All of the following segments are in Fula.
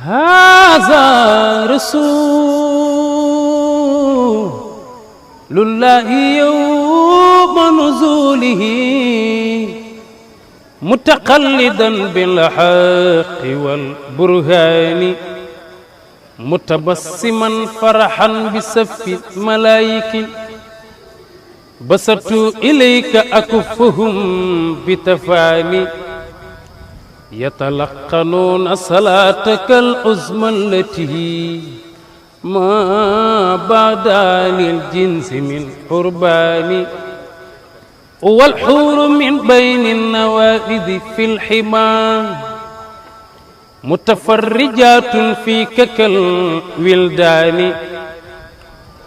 هذا رسول الله يوم نزوله متقلدا بالحق والبرهان متبسما فرحا بسف ملائك بسطت إليك أكفهم بتفاني يتلقنون صلاتك العظمى التي ما بعد عن الجنس من قربان والحور من بين النوائذ في الحمى متفرجات فيك كالولدان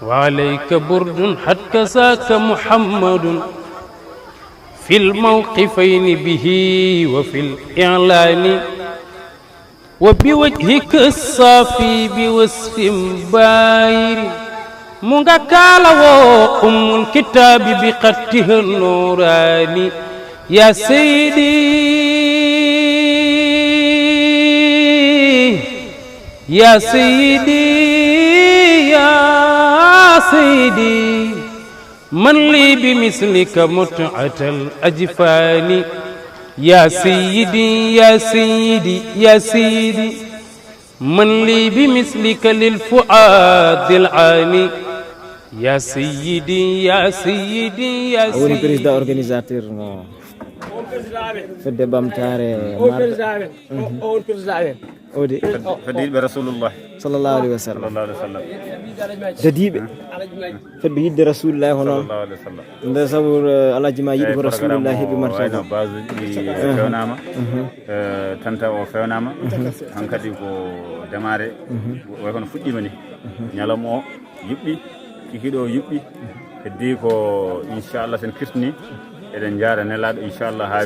وعليك برد حد كساك محمد في الموقفين به وفي الإعلان وبوجهك الصافي بوصف باير مغاكالا وأم الكتاب بقتها النوراني يا سيدي يا سيدي يا سيدي من لي بمثلك متعة الأجفان يا سيدي يا سيدي يا سيدي من لي بمثلك للفؤاد العاني يا سيدي يا سيدي يا سيدي أولي بريزدا أورغانيزاتور فدي بامتاري أول بريزدا أودي فديد برسول الله صلى الله عليه وسلم صلى الله عليه وسلم جديد فديد رسول الله هنا صلى الله عليه وسلم ده صبر على جماعة رسول الله بمرتبة بعض فيوناما تنتا وفيوناما هنكدي كو دماري ويكون فدي مني نيالمو يبي كيدو يبي فدي كو إن شاء الله سنكرسني eden jara nelado inchallah ha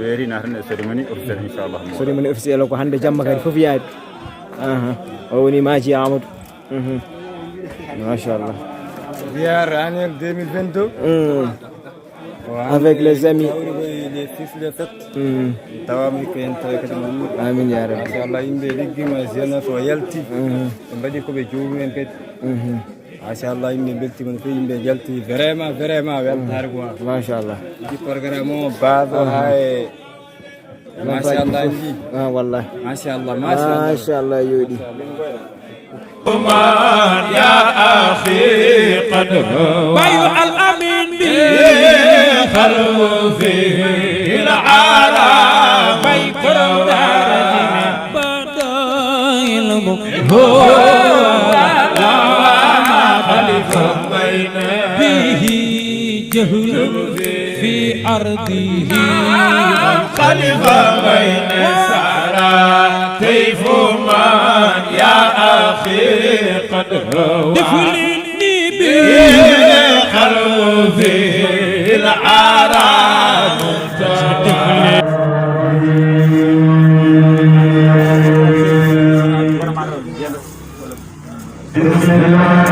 weeri na tan cérémonie officielle inchallah cérémonie officielle ko hande jamma kadi fof yaade o woni maji amadou machallah ziara annuel 2022 avec les amis les fils de fête tawami ko en tawe kadi amin ya rabbi inchallah yimbe liggima zena so yalti mbadi ko be joomumen kadi machallah yimɓe beltima no fewi yimɓe jalti vraiment weltare quoi machallah ɗi programme o base o ha e machallah ndi wallahi machallah yooɗi man ya akhi qad bayu al amin bi khalfi al alam bay korodar badail mu به جهل في أرضه خليفة بين سارة كيف من يا أخي قد دفلني بخلفه العرب بسم الله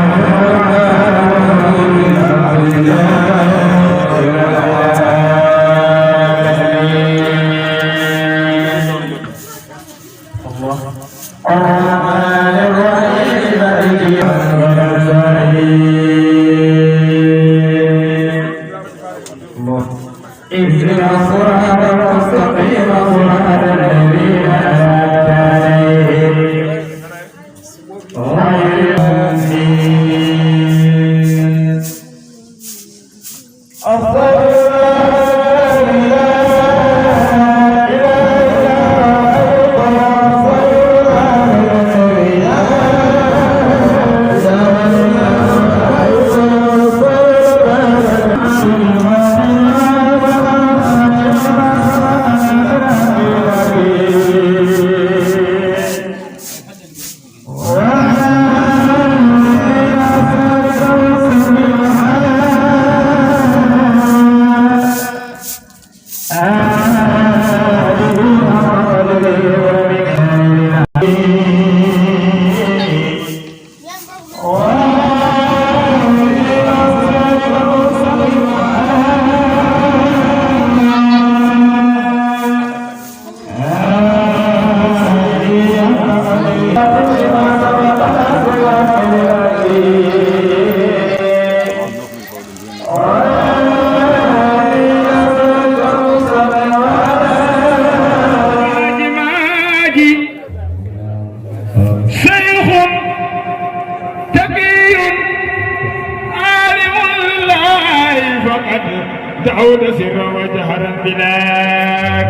دعوت سرا وجهرا بلا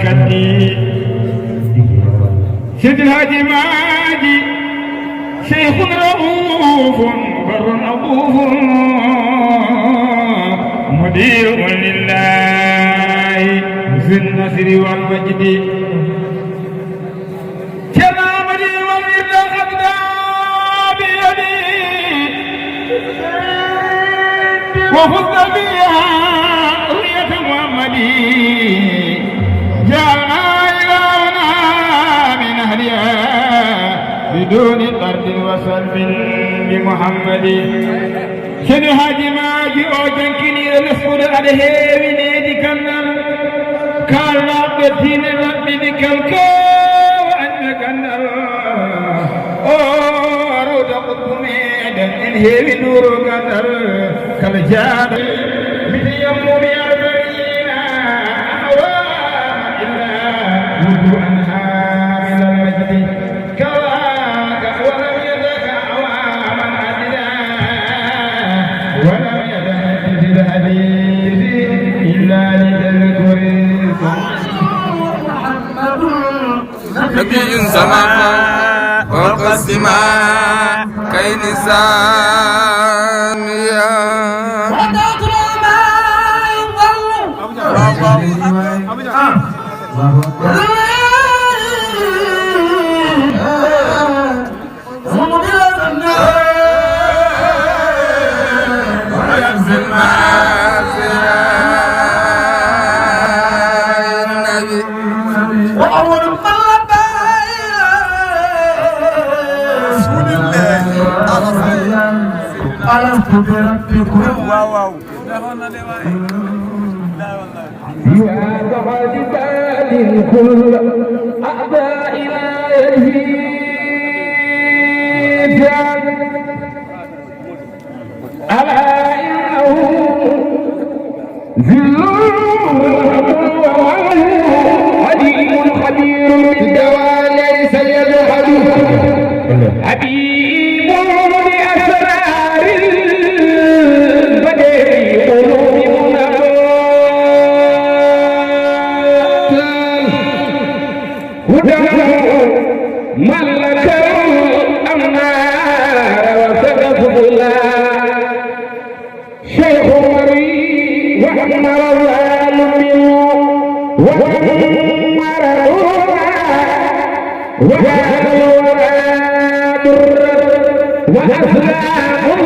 كدي سيد الهادي ماجي شيخ رؤوف بر عطوف مدير لله في النصر والمجد كرامتي والرضا أبدا بيدي وفزت بها رؤية محمدي جعلنا إلهنا من أهلها بدون طرد وسلب بمحمد سيد الحاج ماجي او جنكيني الاسود عليه ونيدي كنن كالا بدين ربي كلكو وان كنن او رود قطمي دن هيوي نور كنن كالجاد بيوم بيربين اوا الا وجو انها من المجد كواك ولم يدك عواما عددا ولم يدك في الحديث إلا لتذكر نبي سماء فوق السماء كي نسان يا واو يا ضحى كل أعداء لا يلهي ألا إنه ذل عليم خبير بالدواء ليس يجحد حبيب بأسرار البدر قلوب ملك الأمنار وسقف الله شيخ مريء وأمر الظالم وأمر وكان الورى درا وأسلام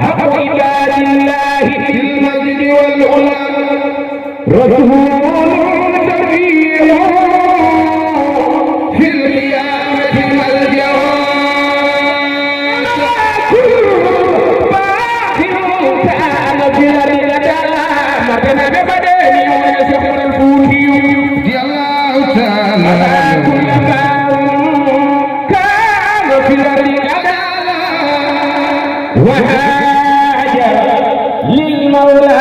حق عباد الله في المجد والعلا رسول كبير في القيامة والجواب كل باطل كان في الرجال مثلا ببدني ويسكن الفوتي يا الله تعالى كل كان في الرجال وهاجر للمولى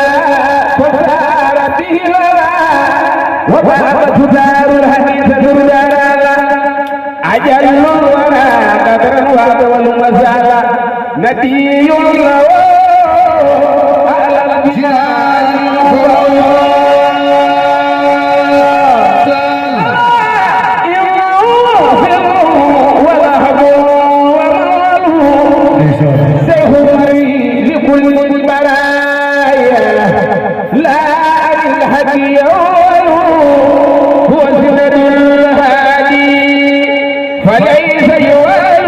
فسار به وفاقت دار الحديث تردالا أجل ولا قدرا وعدوا وزالا نبي الله على البشار لكل البرايا لا الهدي هو سند الهادي فليس يوال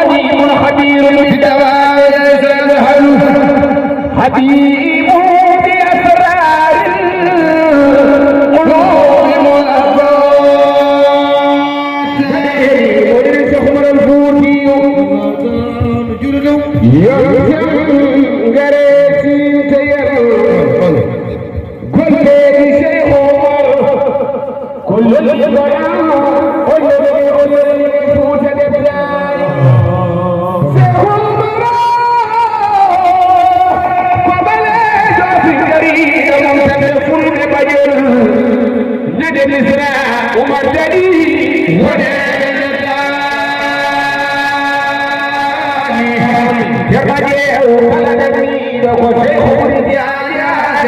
قديم خبير بالدواء ليس يذهل حبيب بأسرار القلوب والأبوات وليس خمر الفوتي يوم غريتي تيرون كل شيء كل الضياع كل الفوت دبلاي سيكون قبل في الجريد ممتد كل بجر ندب الإسراء ومرددي يرجع على نبي وشيخ الرجال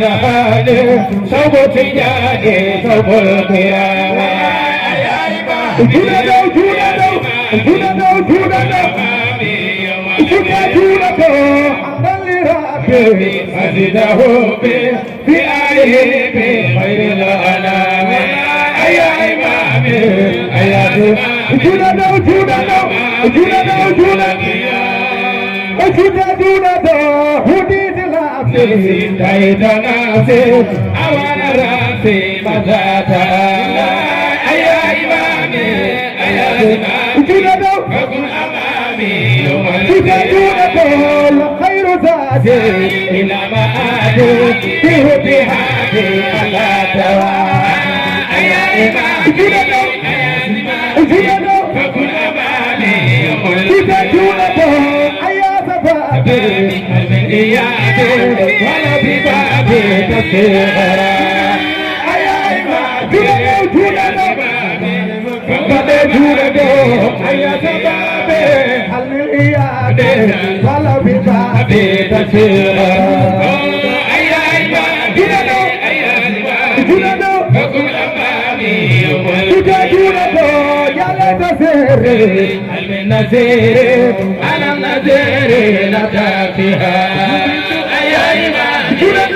دهالي صوب تجاني صوب القيام جودة جودة جودة جودة جودة لربي أزده في آله بخير الأنام يا إمامي يا جودة جودة جودة جودة جودة هديت لابسي كيد ناسي أوانا راسي مزاتا يا إمامي يا جودة فكن أمامي جودة خير ذاتي إلى مآتي في هديهاتي ألا توا يا إمامي جودة فكن أمامي جودة بالإياد ولا ببابي تسيرا أيا إمام جولة فقد جولة أيا سبابي هل الإياد ولا ببابي تسيرا أيا إمام جولة فكن أمامي جولة يا لتسيري هل من نزير أنا النزير نتاكها أيا إمام جولة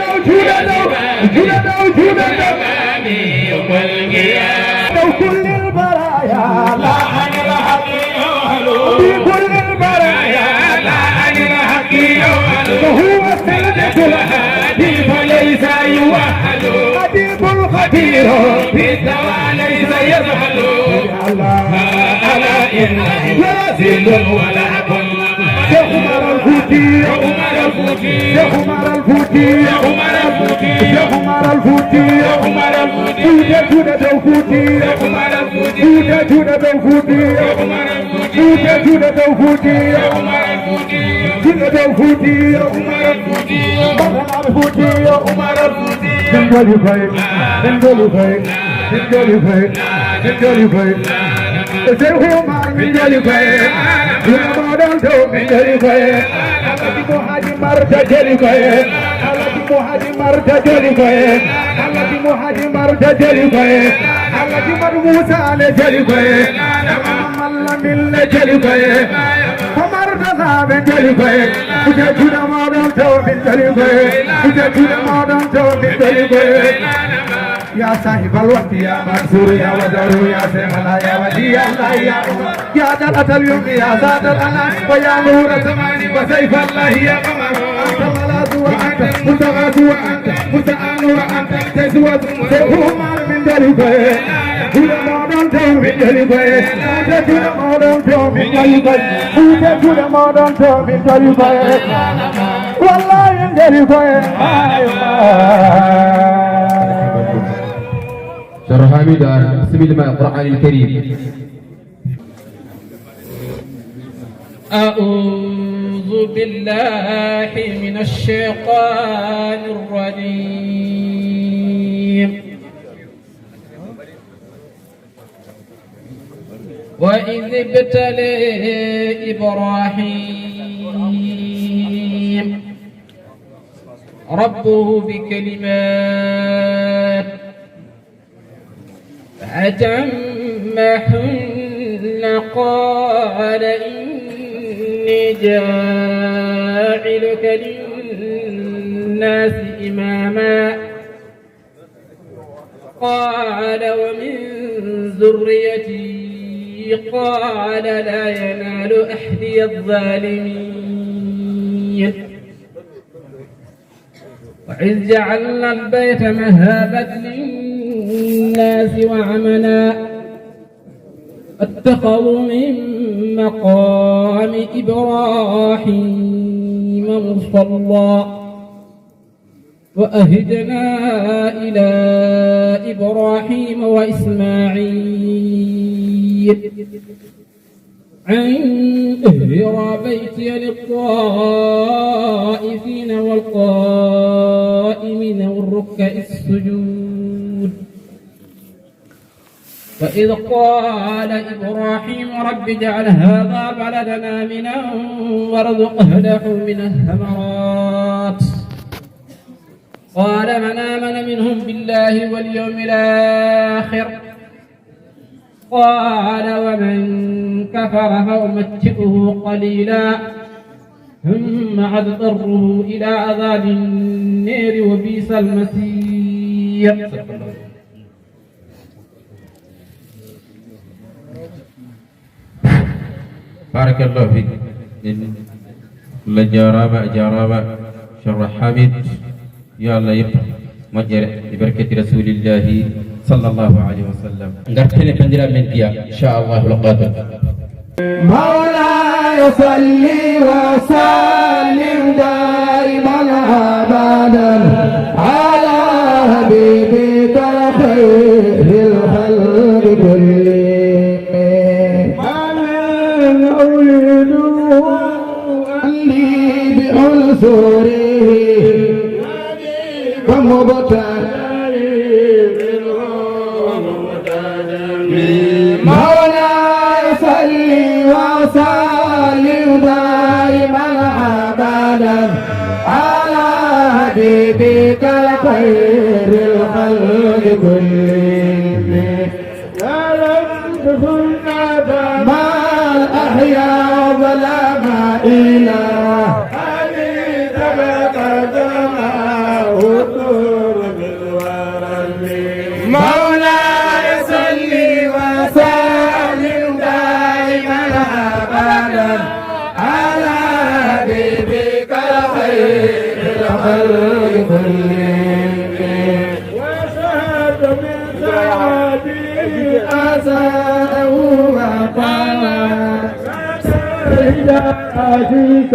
أمامي يوم القيامة كل البرايا لا عن الحق يوهلو بكل البرايا لا عن الحق يوهلو وهو السيدة الهادي فليس يوهل أديب الخبير في الدواء ليس يذهل ألا إنه يزيد ولا أكن يا عمر الفوتي يا عمر الفوتي يا عمر الفوتي يا عمر الفوتي يا عمر الفوتي يا عمر الفوتي جودة الفوتي يا عمر الفوتي جودة الفوتي يا عمر الفوتي جودة الفوتي يا عمر الفوتي جودة الفوتي يا عمر الفوتي الفوتي يا عمر الفوتي جنجلي فايق جنجلي فايق جنجلي فايق جنجلي فايق سيرهم من جلي فايق من جلي فايق الذي مهاجم مرجع جلي فايق الذي مهاجم مرجع جلي فايق الذي مهاجم مرجع جلي فايق الذي مرموس على جلي فايق من جلي فايق فمرتضى من جلي فايق وجدنا ما دام تو من جلي فايق وجدنا ما دام تو من جلي فايق يا صاحب الوقت يا منصور يا وزر يا سيمنا يا ودي الله يا دلة اليوم يا زاد الأنام ويا نور الزمان وسيف الله يا قمر أنت ملاذ وأنت مستغاث وأنت مستعان وأنت تزود تهوم من دلبي كل ما دمت من دلبي كل ما دمت من دلبي كل ما دمت من دلبي والله من دلبي شر حميدا بسم الله القرآن الكريم. أعوذ بالله من الشيطان الرجيم. وإذ ابتلى إبراهيم ربه بكلمات فأتمهن قال إني جاعلك للناس إماما قال ومن ذريتي قال لا ينال أحدي الظالمين وإذ جعلنا البيت مثابة للناس وعملا اتخذوا من مقام إبراهيم مصلى وأهدنا إلى إبراهيم وإسماعيل أن اهجرا بيتي للطائفين والقائمين والركع السجود وإذ قال إبراهيم رب اجعل هذا بلدنا آمنا وارزق أهله من الثمرات قال من آمن منهم بالله واليوم الآخر قال ومن كفر فأمتئه قليلا ثم أضطره إلى عذاب النار وبئس المصير. بارك الله فيك. جرابة شر حميد يا الله يبقى مجرى ببركة رسول الله صلى الله عليه وسلم. نرتني بندرة من ديا إن شاء الله القادم. مولاي صل وسلم دائما أبدا على حبيبك خير الخلق كلهم. من أريد أني بعنصره مولاي صل وسلم دائما أبدا على حبيبك خير الخلق كلهم. يا رب كنا ما الأحياء ظلام إله حبيبك جمعه الدور بالورم. مولاي صل وسلم دائما أبدا على حبيبك خير الخلق كلهم. وشهد من سعادي أساءه وقال سيداتك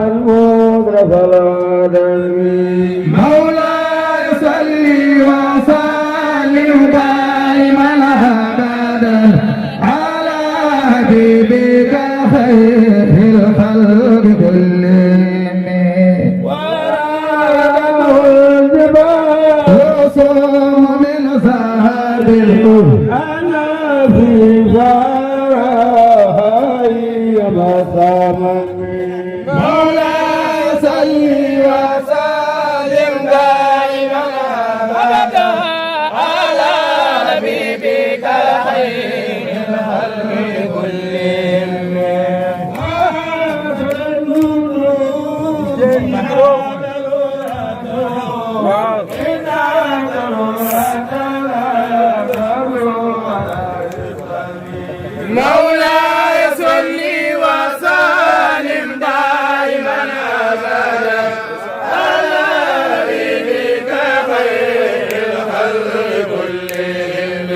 المدرس العالمين. مولاي صل وسلم دائما أبدا على حبيبك خير الخلق كلهم. وراءه الجبال رسوم من ذهب أنا في مولاي صل وسلم دائما أبدا على حبيبك خير الخلق كلهم. مولاي صل وسلم دائما أبدا على حبيبك خير الخلق كلهم.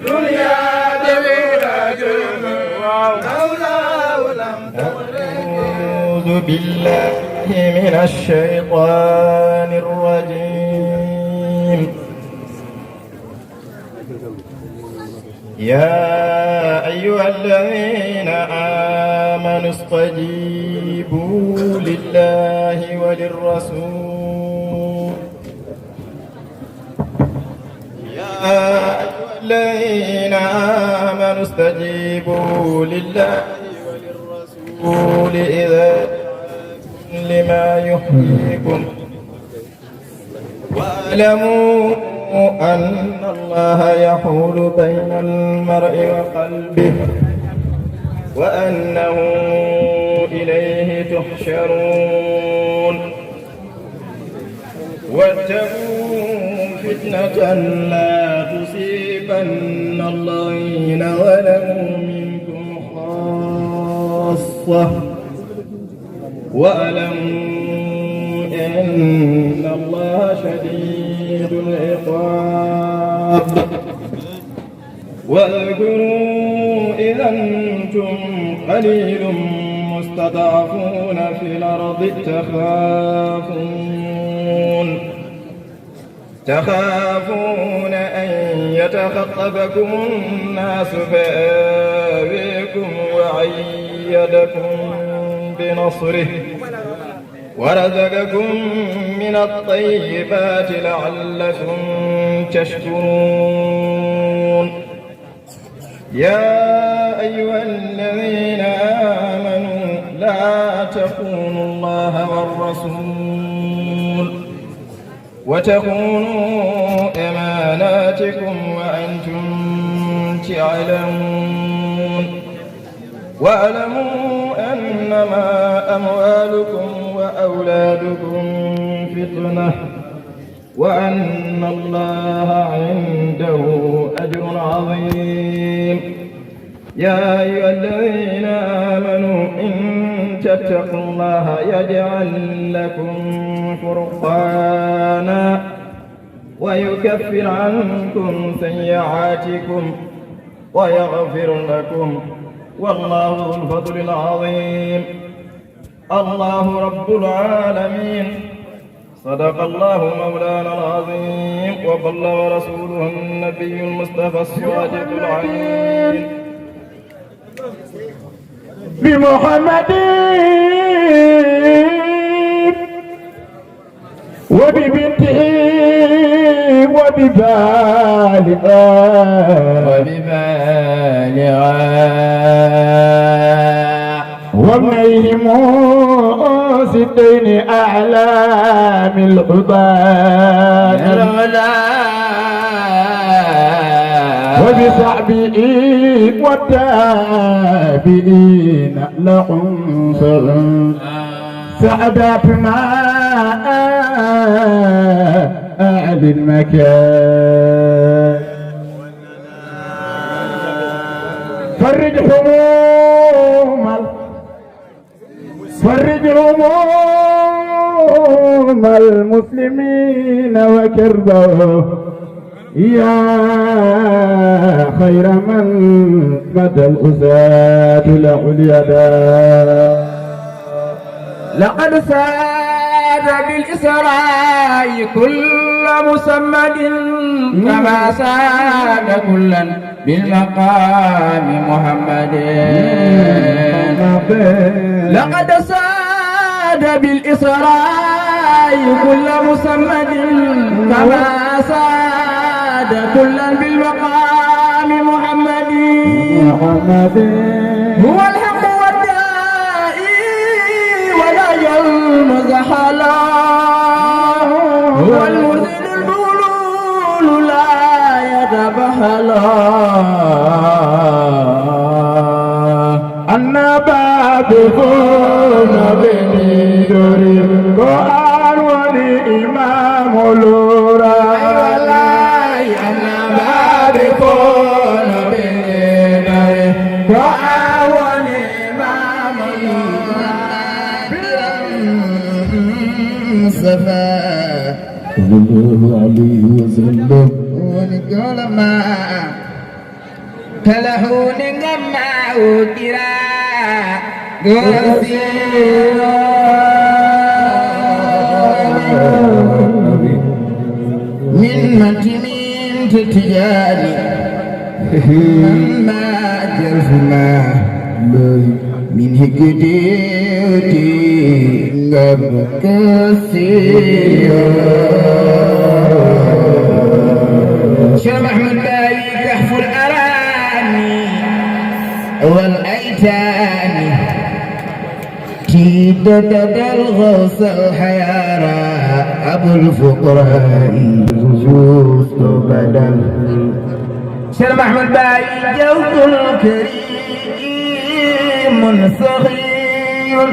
دنيا دبيرة مولاه لم أعوذ بالله من الشيطان الرجيم. يا أيها الذين آمنوا استجيبوا لله وللرسول. يا أيها الذين آمنوا استجيبوا لله وللرسول إذا لما يحييكم واعلموا أن الله يحول بين المرء وقلبه وأنه إليه تحشرون. واتقوا فتنة لا تصيبن الذين ظلموا منكم خاصة واعلموا إن الله شديد العقاب. واذكروا إذا أنتم قليل مستضعفون في الأرض تخافون أن يتخطفكم الناس فآويكم وأيدكم بنصره ورزقكم من الطيبات لعلكم تشكرون. يا أيها الذين آمنوا لا تخونوا الله والرسول وتخونوا أماناتكم وأنتم تعلمون واعلموا أنما أموالكم وأولادكم فتنة وأن الله عنده أجر عظيم. يا أيها الذين آمنوا إن تتقوا الله يجعل لكم فرقانا ويكفر عنكم سيئاتكم ويغفر لكم والله ذو الفضل العظيم. الله رب العالمين. صدق الله مولانا العظيم وبلغ رسوله النبي المصطفى الصادق العليم. بمحمد وببنته وببالغا وابنيهم ستين أعلام العباد وبصحبه والتابعين لهم سعدات مع أهل المكان. فرج هموم المسلمين وكربه يا خير من مدى الأساة له اليدا. لقد ساد بالإسراء كل مسمد كما ساد كلا بالمقام محمد. لقد ساد بالإسراء كل مسمد كما ساد كلا بالمقام محمد. هو الحق والدائي ولا يلمزحل هو المرسل البلول لا يتبخل. النبابون بنيدور القرآن والإمام لورا. النبابون بنيدور القرآن والإمام لورا. صفا صلى الله عليه وسلم ونقول ما كلهون جمع وكرا من متمين تتجاني من ما جرفنا من هكديتي غبكسي. شيخ محمد باي كهف الأراني والأيتام تيدد الغوص الحيارى أبو الفقراء جوست بدل. شيخ محمد باي جوز كريم صغير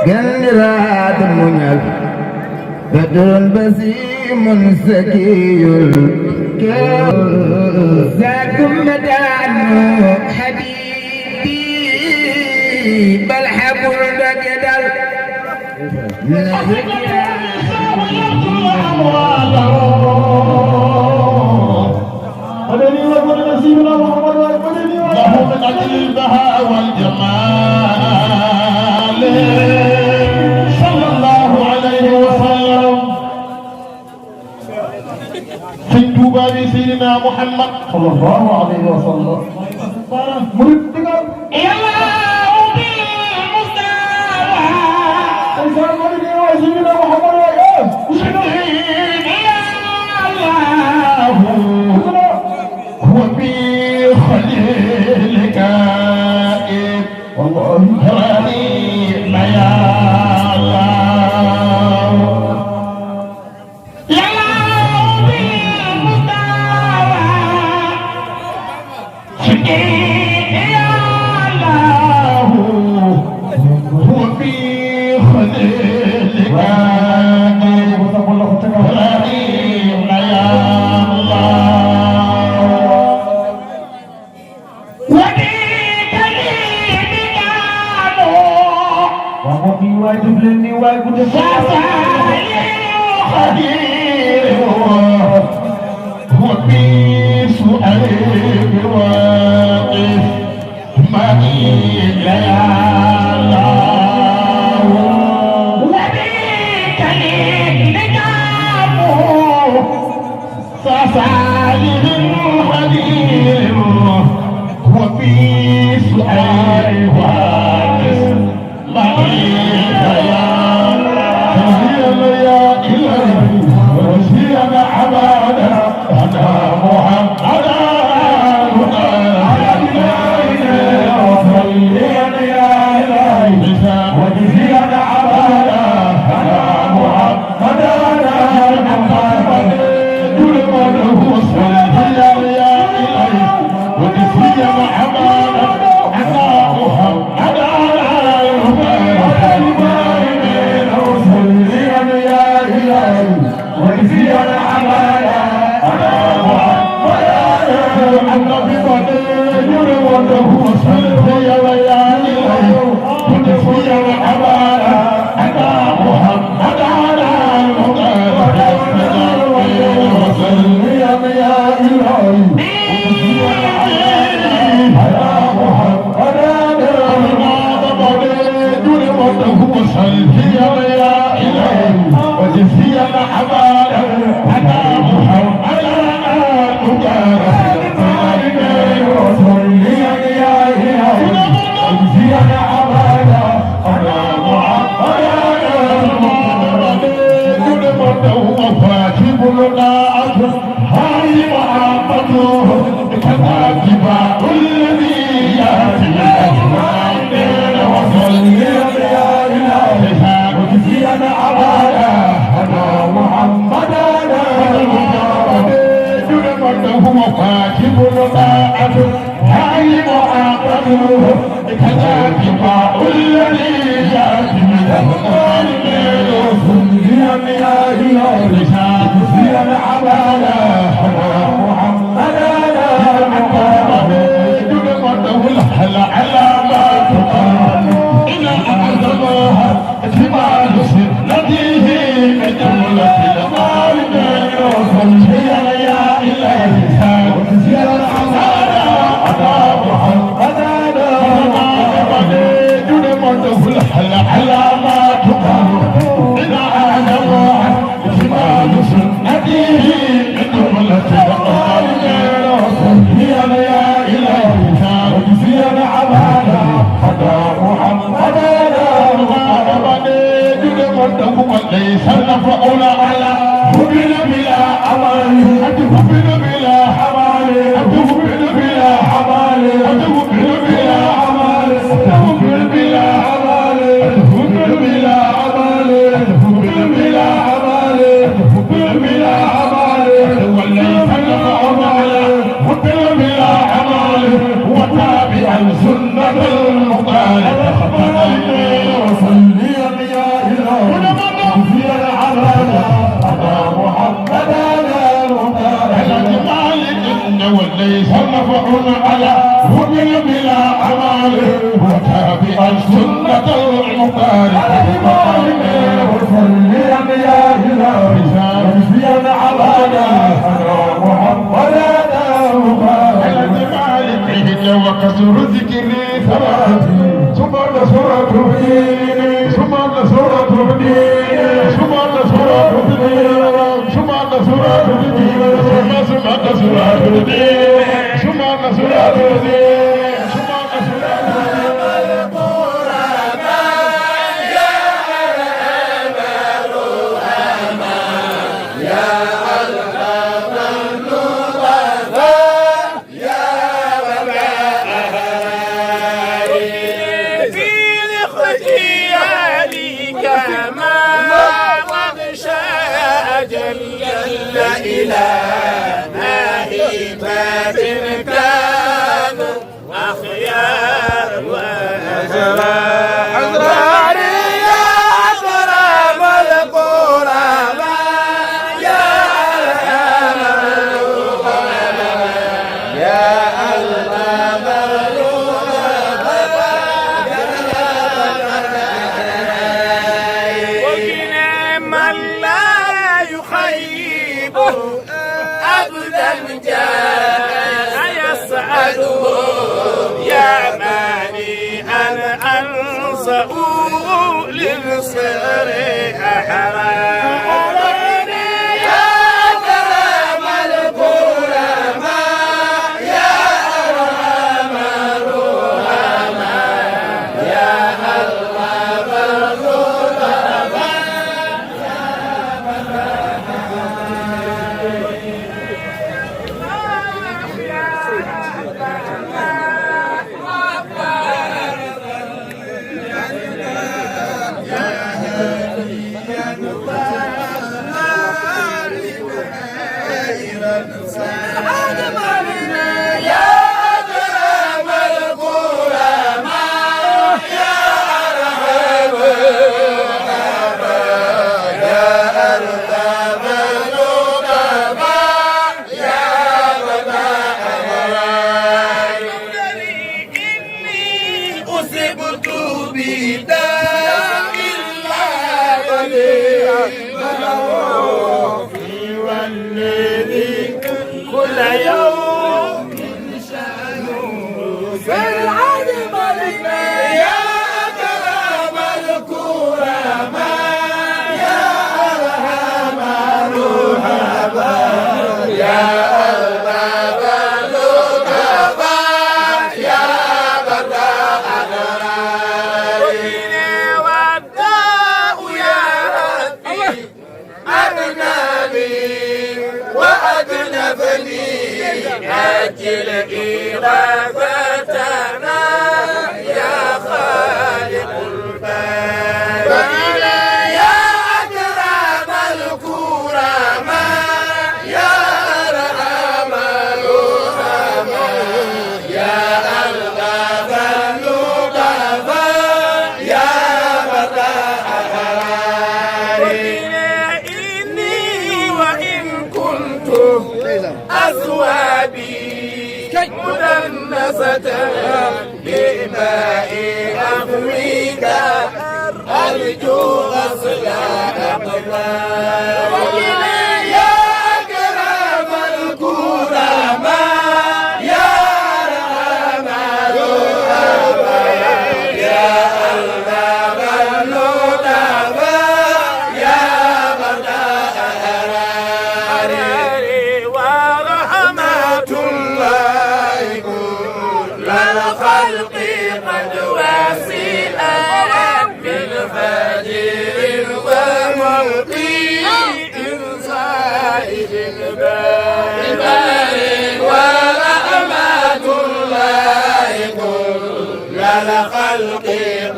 قنرات منيل بدر بسيم سكي ذاكم مدان حبيبي بل حبر بقدر اللهم اجعل البهاء والجمال صلى الله عليه وسلم. حجوا بسيدنا محمد صلى الله عليه وسلم. مرد يا الله بالمصطفى سيدنا محمد هو بخليلك والله هاني إلى ناهبة كان وكنا من لا يخيب أبدا جاء يسعده يا ماني أنا أنسأ للصغر أحرام كل يوم شأنه في العالم ملكنا يا أكرم الكرماء يا أرحم الرحماء يا ألطف اللطفاء يا بداء الغرائب والداء يا ربي أجنبي وأجنبني أجل إغاثتنا يا خالق الباري يا أكرم الكرماء يا أرحم الرحماء يا ألطف اللطفاء يا بداء الغرائب إني وإن كنت أثوابي مدنسة بماء أمريك أرجو غسل أقدامي يا أكرم الكرماء يا أرحم الرحماء يا ألطف اللطفاء يا بداء الغرائب ورحمة الله كل الخلق قد وسعت بالفجر وملقي زائد الباري ورحمة الله كل الخلق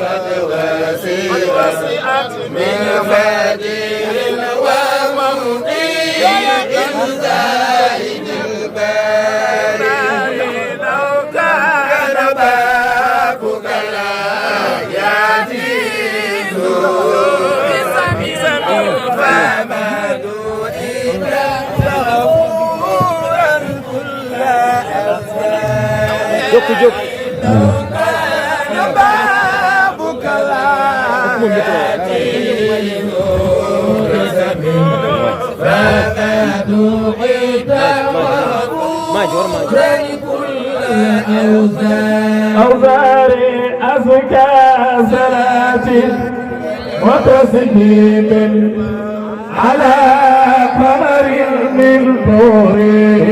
قد وسعت من فجر وملقي زائد الباري لو كان بابك لا يجيز فما دونك غفورا كل أسباب جوك لو كان بابك لا يجيز فما دونك غفورا أوزاري أزكى صلاة وتسليم على قمر من نوره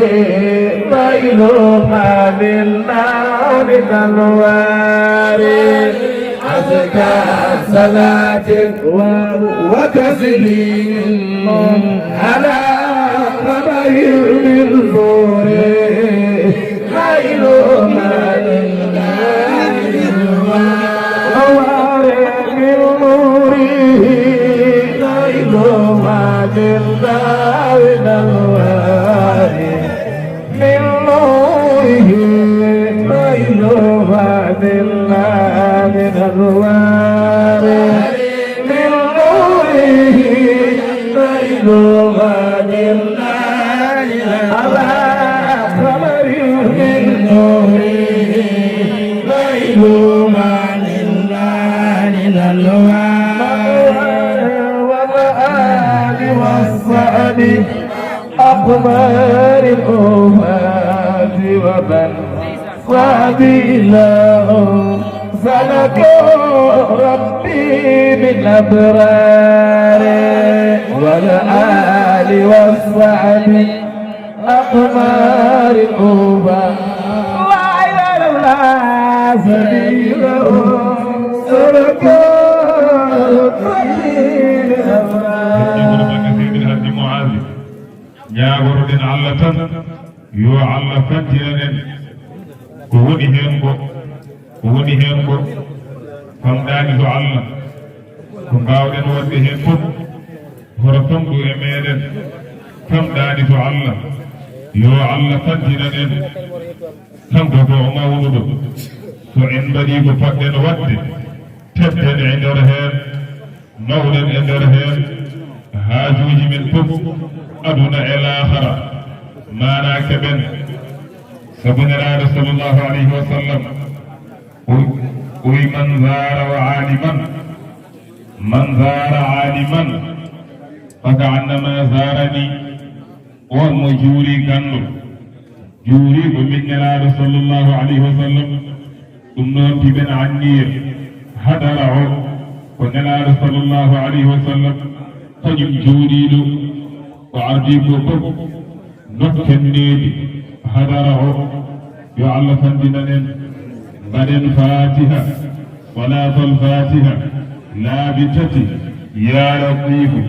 ليلها للنار كالوار أزكى صلاة وتسليم على قمر من نوره ليلها على قمر من نور لومان الله والآل والصحب أقمار الأمات ومن صادي له سلكوا ربي بالأبرار والآل والصحب أقمار الأمات لا إله إلا الله سبيله سلكوا ربي بالأبرار ñaagoroɗen allah tan yo allah fantinanen ko woni hen ko famɗani to allah ko mbawɗen wadde hen fof hoto famɗu e meɗen famɗani to allah yo allah fantinanen kanko ko o mawnuɗo so en mbaɗi ko poɗɗen wadde teften e nder hen mawɗen e nder hen haajuji men fof aduna e lahara manake ɓen sabu neraɗo sallllahu alayhi wa sallam oyi man zara aliman faka annama zarani on mo juuri ganndo juuri ko min neraɗo sallllahu alayhi wa sallam ɗum noon tiɓen annir hadara o ko neraɗo sallllahu alayhi wa sallam kañum juuriɗo ko ardi ko fof nokkennede hadara o yo allah fandinanen mbaɗen fatiha salatul fatiha laabi tati ya latifu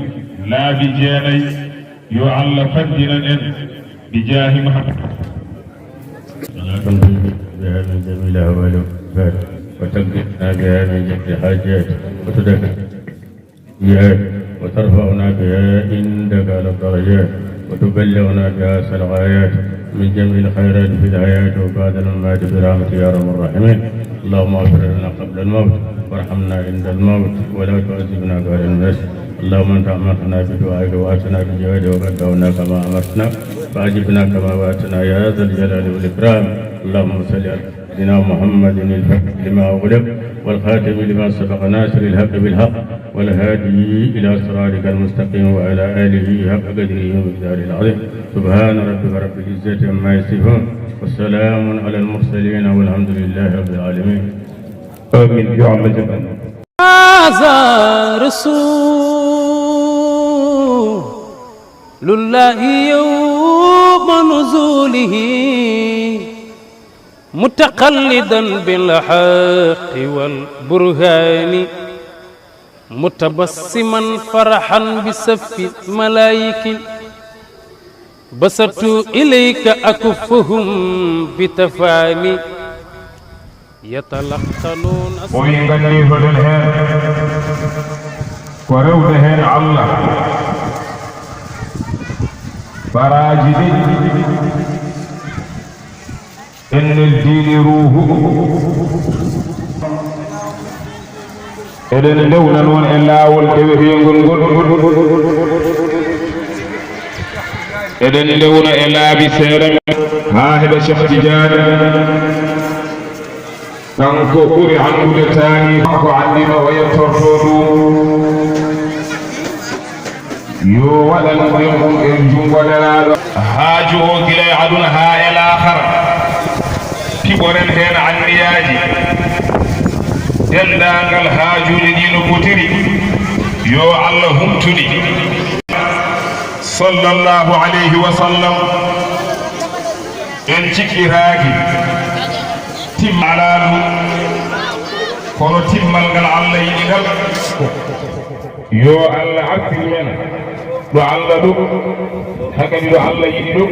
laabi jeenayi yo allah fandinanen bijahi mahamad بها من جميع الأهوال والصفات وتكفنا بها من جميع الحاجات وتدفع وترفعنا بها عندك على الدرجات وتبلغنا بها الغايات من جميع الخيرات في الحياة وبعد الممات برحمتك يا ارحم الراحمين. اللهم اغفر لنا قبل الموت وارحمنا عند الموت ولا تعذبنا بعد الموت. اللهم انت امرتنا بدعائك واتنا بجوارك وقد دعونا كما امرتنا فاجبنا كما وعدتنا يا ذا الجلال والاكرام. اللهم صل على سيدنا محمد الفتح لما اغلق والخاتم لما سبق ناصر الحق بالحق والهادي الى صراطك المستقيم وعلى اله حق قدره ومقداره العظيم. سبحان ربك رب العزه عما يصفون والسلام على المرسلين والحمد لله رب العالمين. امين بعمل هذا رسول الله يوم نزوله متقلدا بالحق والبرهان متبسما فرحا بسف ملائك بسطت إليك أكفهم بتفاني يتلقنون ويغني فدنها ورودها الله فراجدي إن الدين روح إذن لونا نون إلا والكبير إذن لونا إلا بسير هاهد شيخ تجار kanko ɓuri anndude taani ko anndino o yettortoɗu yo waɗanɗen ɗum e junngo nelaɗo haaju o gila e aduna haa e lahara piɓoren heen anniyaji denndaangal haajuuji ɗi no potiri yo Allah humtuɗi sallallahu alayhi wa sallam en cikkiraaki timmalalu kono timmal ngal Allah yiɗi ngal yo Allah artir men ɗo Allah ɗo hakadi ɗo Allah yiɗi ɗo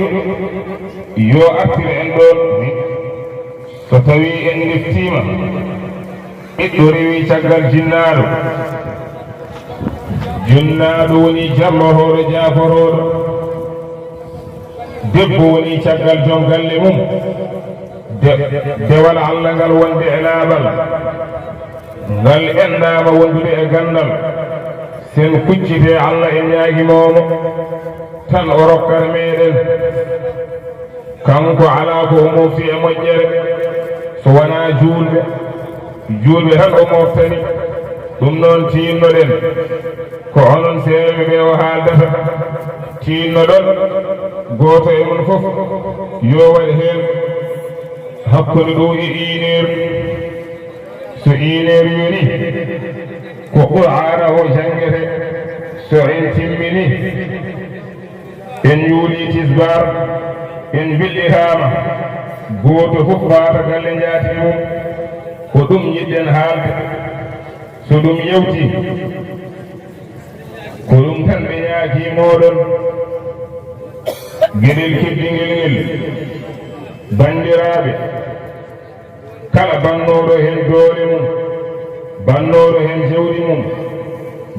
yo artir en ɗon so tawi en deftima ɓiɗɗo rewi caggal jinnaɗo woni jalloroɗo jaforoɗo debbo woni caggal joom galle mum dewal Allah ngal wonde e laaɓal ngal enɗama wondude e gandal sen kuccite Allah e ñaagimomo tan o rokkata meɗen kanko ala ko o mofti e moƴƴere so wona julɓe julɓe tan o moftani ɗum noon tinnoɗen ko onon seeɓe ɓe o haaldata tinnoɗon gooto e mon fof yo waɗ heen hakkude ɗo e iineeru so iineeru yoni ko qur'ana o jangete so en timmini en juuli tisbar en billitama gooto fof wata galle jaati mum ko ɗum yiɗɗen haalde so ɗum yewti ko ɗum tan ɓe ñaaki moɗon gueɗel keddingel ngel bandiraɓe kala bannoɗo hen doole mum bannoɗo hen jawdi mum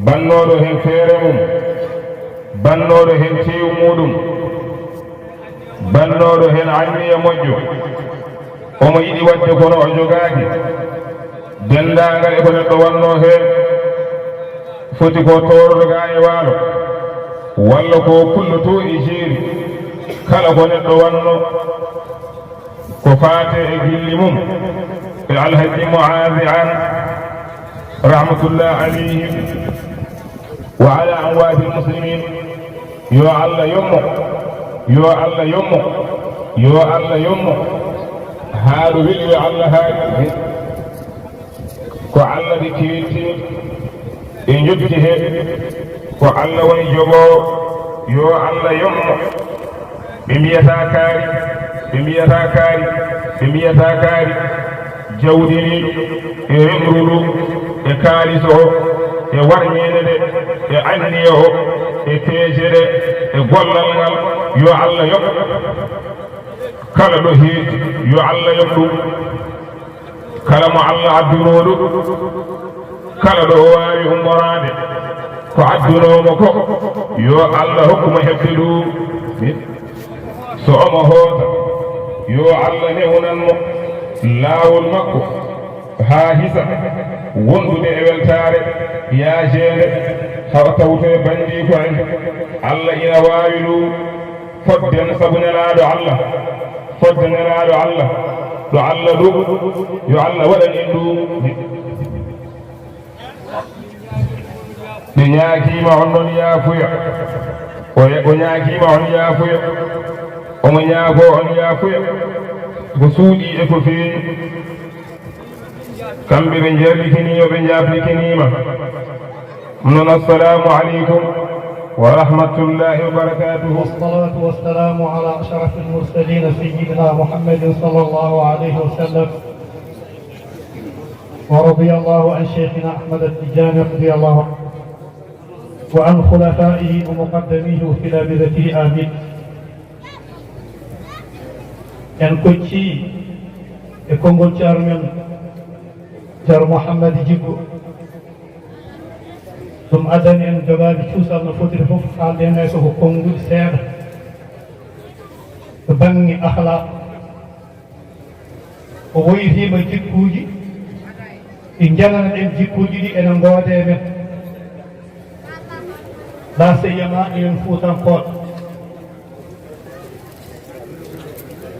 bannoɗo hen feere mum bannoɗo hen tew muɗum bannoɗo hen anniya moƴƴo omo yiɗi wadde kono o jogaaki dendagal e ko neɗɗo wanno hen foti ko toroɗo ga e waalo walla ko pulloto e jeeri kala ko neɗɗo wanno ko faate e gilli mum e alhaji Muazi an rahmatullah alayhim wa ala amwati muslimin yo Allah yommo yo Allah yommo yo Allah yommo haaɗo weli yo Allah haaɗi ko Allah de keetti e jotti he ko Allah woni jogoo yo Allah yommo ɓe mbiyata kaari ɓe mbiyata kaari ɓe mbiyata kaari jawdi ndi e remru ndu e kaaliso o e warñeende de e anniya o e peeje de e gollal ngal yo Allah yoɓ kala ɗo heedi yo Allah yoɓ ɗum kala mo Allah addunoo ɗum kala ɗo o waawi ummoraade ko addunooma ko yo Allah hokkuma heɓde ɗum so omo hoota yo Allah newnanmo laawol makko haa hisa wondude e weltaare yaajeende hawa tawtee banndii ko en Allah ina waawi ɗum fodden sabu nelaaɗo Allah fodde nelaaɗo Allah ɗo Allah ɗum yo Allah waɗan en ɗum ɓe ñaakiima on ɗon yaafuya o ñaakiima on yaafuya omo ñaagoo on yaafuya ko suuɗii e ko feewi kamɓe ɓe njerlikiniima ɓe jaablikiniima noon assalamu aleykum wa rahmatullahi wa barakatuhu. والصلاة والسلام على أشرف المرسلين سيدنا محمد صلى الله عليه وسلم ورضي الله عن شيخنا أحمد التجاني رضي الله عنه وعن خلفائه ومقدميه وتلامذته آمين. en kocci e konngol ceerno men ceerno Mouhammad Djiggo ɗum addani en jogaade cuusal no fotiri fof haalde hen hayso ko konnguɗi seeɗa to baŋnge ahlak o woyitiima jikkuuji ɗi janana ɗen jikkuuji ɗi ene ngoode men la seyama enen Fuutankooɓe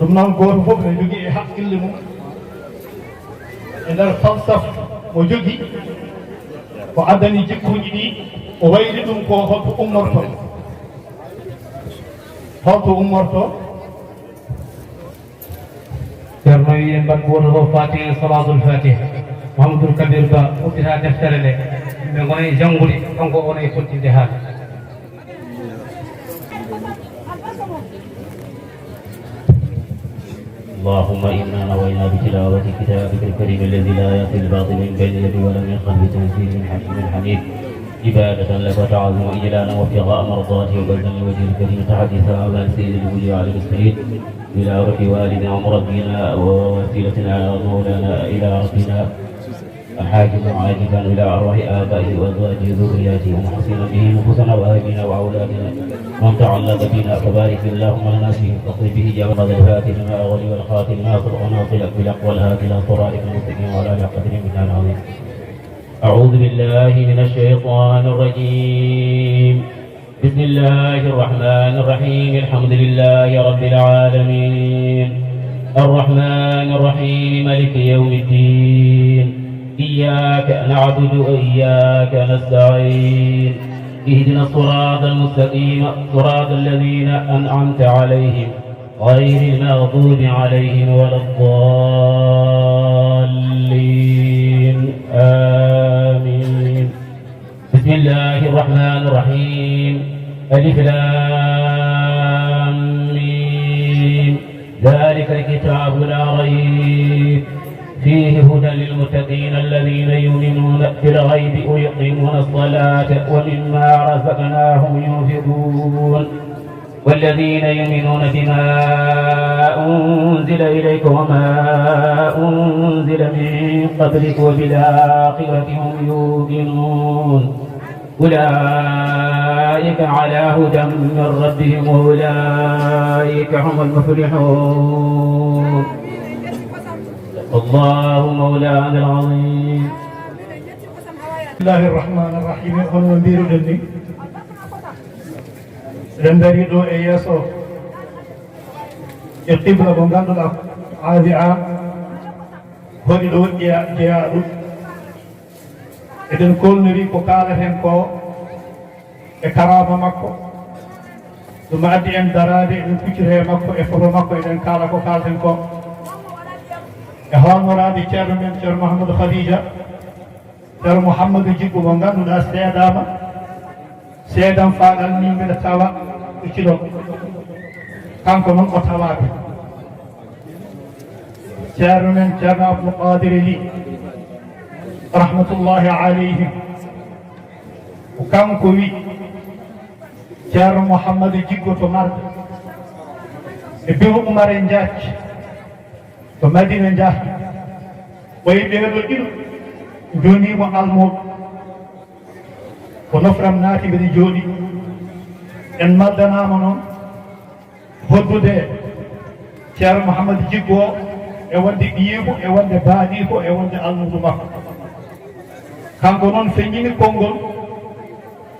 ɗum noon gooto fof ne jogii e haqqille mum e ndeer falsaf mo jogii o addani jikkuuji ɗi o wayli ɗum ko holto ummorto ceerno wi en mbat goto fof fatiha salatul fatiha Mouhamadoul Kabir Ba uddita deftere nde yimɓe gona e janngude kanko wona e fottinde haala. اللهم إنا نوينا بتلاوة كتابك الكريم الذي لا يأتي الباطل من بين يدي ولا من خلف تنزيل من حكيم حميد عبادة لك وتعظم إجلالا وابتغاء مرضاته وبلدا لوجه الكريم تحديثا عن سيد الوجود على المستعين إلى روح والدنا ومربينا ووسيلتنا مولانا إلى ربنا حاكم عاجبا إلى أرواح آبائه وأزواجه ذرياته ومحسنا به نفوسنا وأهلنا وأولادنا من تعلق بنا فبارك اللهم لنا فيه فاقض به جواب الفاتح ما أغني والخاتم ما وناصر بالأقوى الهادي إلى صراطك المستقيم وعلى آله قدر من العظيم. أعوذ بالله من الشيطان الرجيم. بسم الله الرحمن الرحيم. الحمد لله رب العالمين الرحمن الرحيم مالك يوم الدين إياك نعبد وإياك نستعين اهدنا الصراط المستقيم صراط الذين أنعمت عليهم غير المغضوب عليهم ولا الضالين آمين. بسم الله الرحمن الرحيم. ألف لام ميم. ذلك الكتاب لا ريب فيه هدى للمتقين الذين يؤمنون بالغيب ويقيمون الصلاة ومما رزقناهم ينفقون والذين يؤمنون بما أنزل إليك وما أنزل من قبلك وبالآخرة هم يوقنون أولئك على هدى من ربهم وأولئك هم المفلحون. الله مولانا العظيم. بسم الله الرحمن الرحيم. on mbiruɗen ni eɗen dari ɗo e yeeso e qibla mo ngannduɗaa aadi am hoɗi ɗo jeyaa ɗum eɗen kolniri ko kaalaten ko e karama makko ɗum addi en daraade eɗen kuccira e makko e foto makko eɗen kaala ko kaalten ko e hormoraade ceerno men ceerno Mouhamadou Khadija ceerno Mouhamadou Djiggo mo ngannduɗaa seedaama seedam faaɗal min mbiɗa tawa ɗucciɗo kanko noon o tawaaka ceerno men ceerno Abdoul Qadir Ly rahmatullahi alayhim ko kanko wi ceerno Mouhamadou Djiggo to marde e biro Umar en jaacci to Madina jahdi ɓoyi ɓeeɗo ɗiɗo jonimo almoɗo ko nofram naati mbiɗa jooɗi en maddanama noon hoddude ceerno Mouhamadou Djiggo o e wonde ɓiyiiko e wonde baaɗiiko e wonde almudu makko kanko noon feññini konngol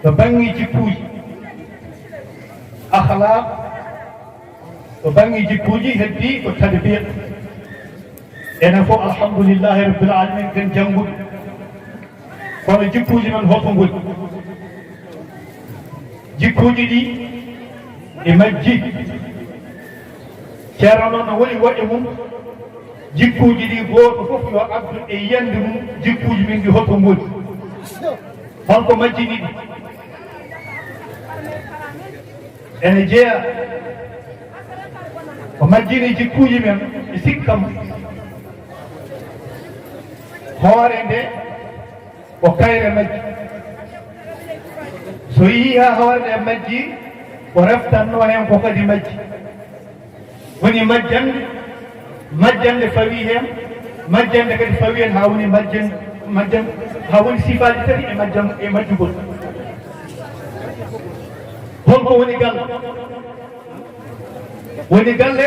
to baŋngi jikkuuji ahlak to baŋngi jikkuuji heddi ko tadbiq enen fof alhamdulillahi rabbil alamin ken jannguɓe kono jikkuuji men holko ngoni jikkuuji ɗi e majji ceerno noon no woni woɗɗe mum jikkuuji ɗi gooto fof yo addu e yiyande mum jikkuuji min ɗi holko ngoni holko majjini ɗi ene jeeya ko majjini jikkuuji men e sikkam hoore nde ko kayre majji so yii ha hoore nde majji ko reftanno hen ko kadi majji woni majjande fawi hen majjande kadi fawi hen ha woni majjan ha woni sifaji tati e majjugol holko woni galle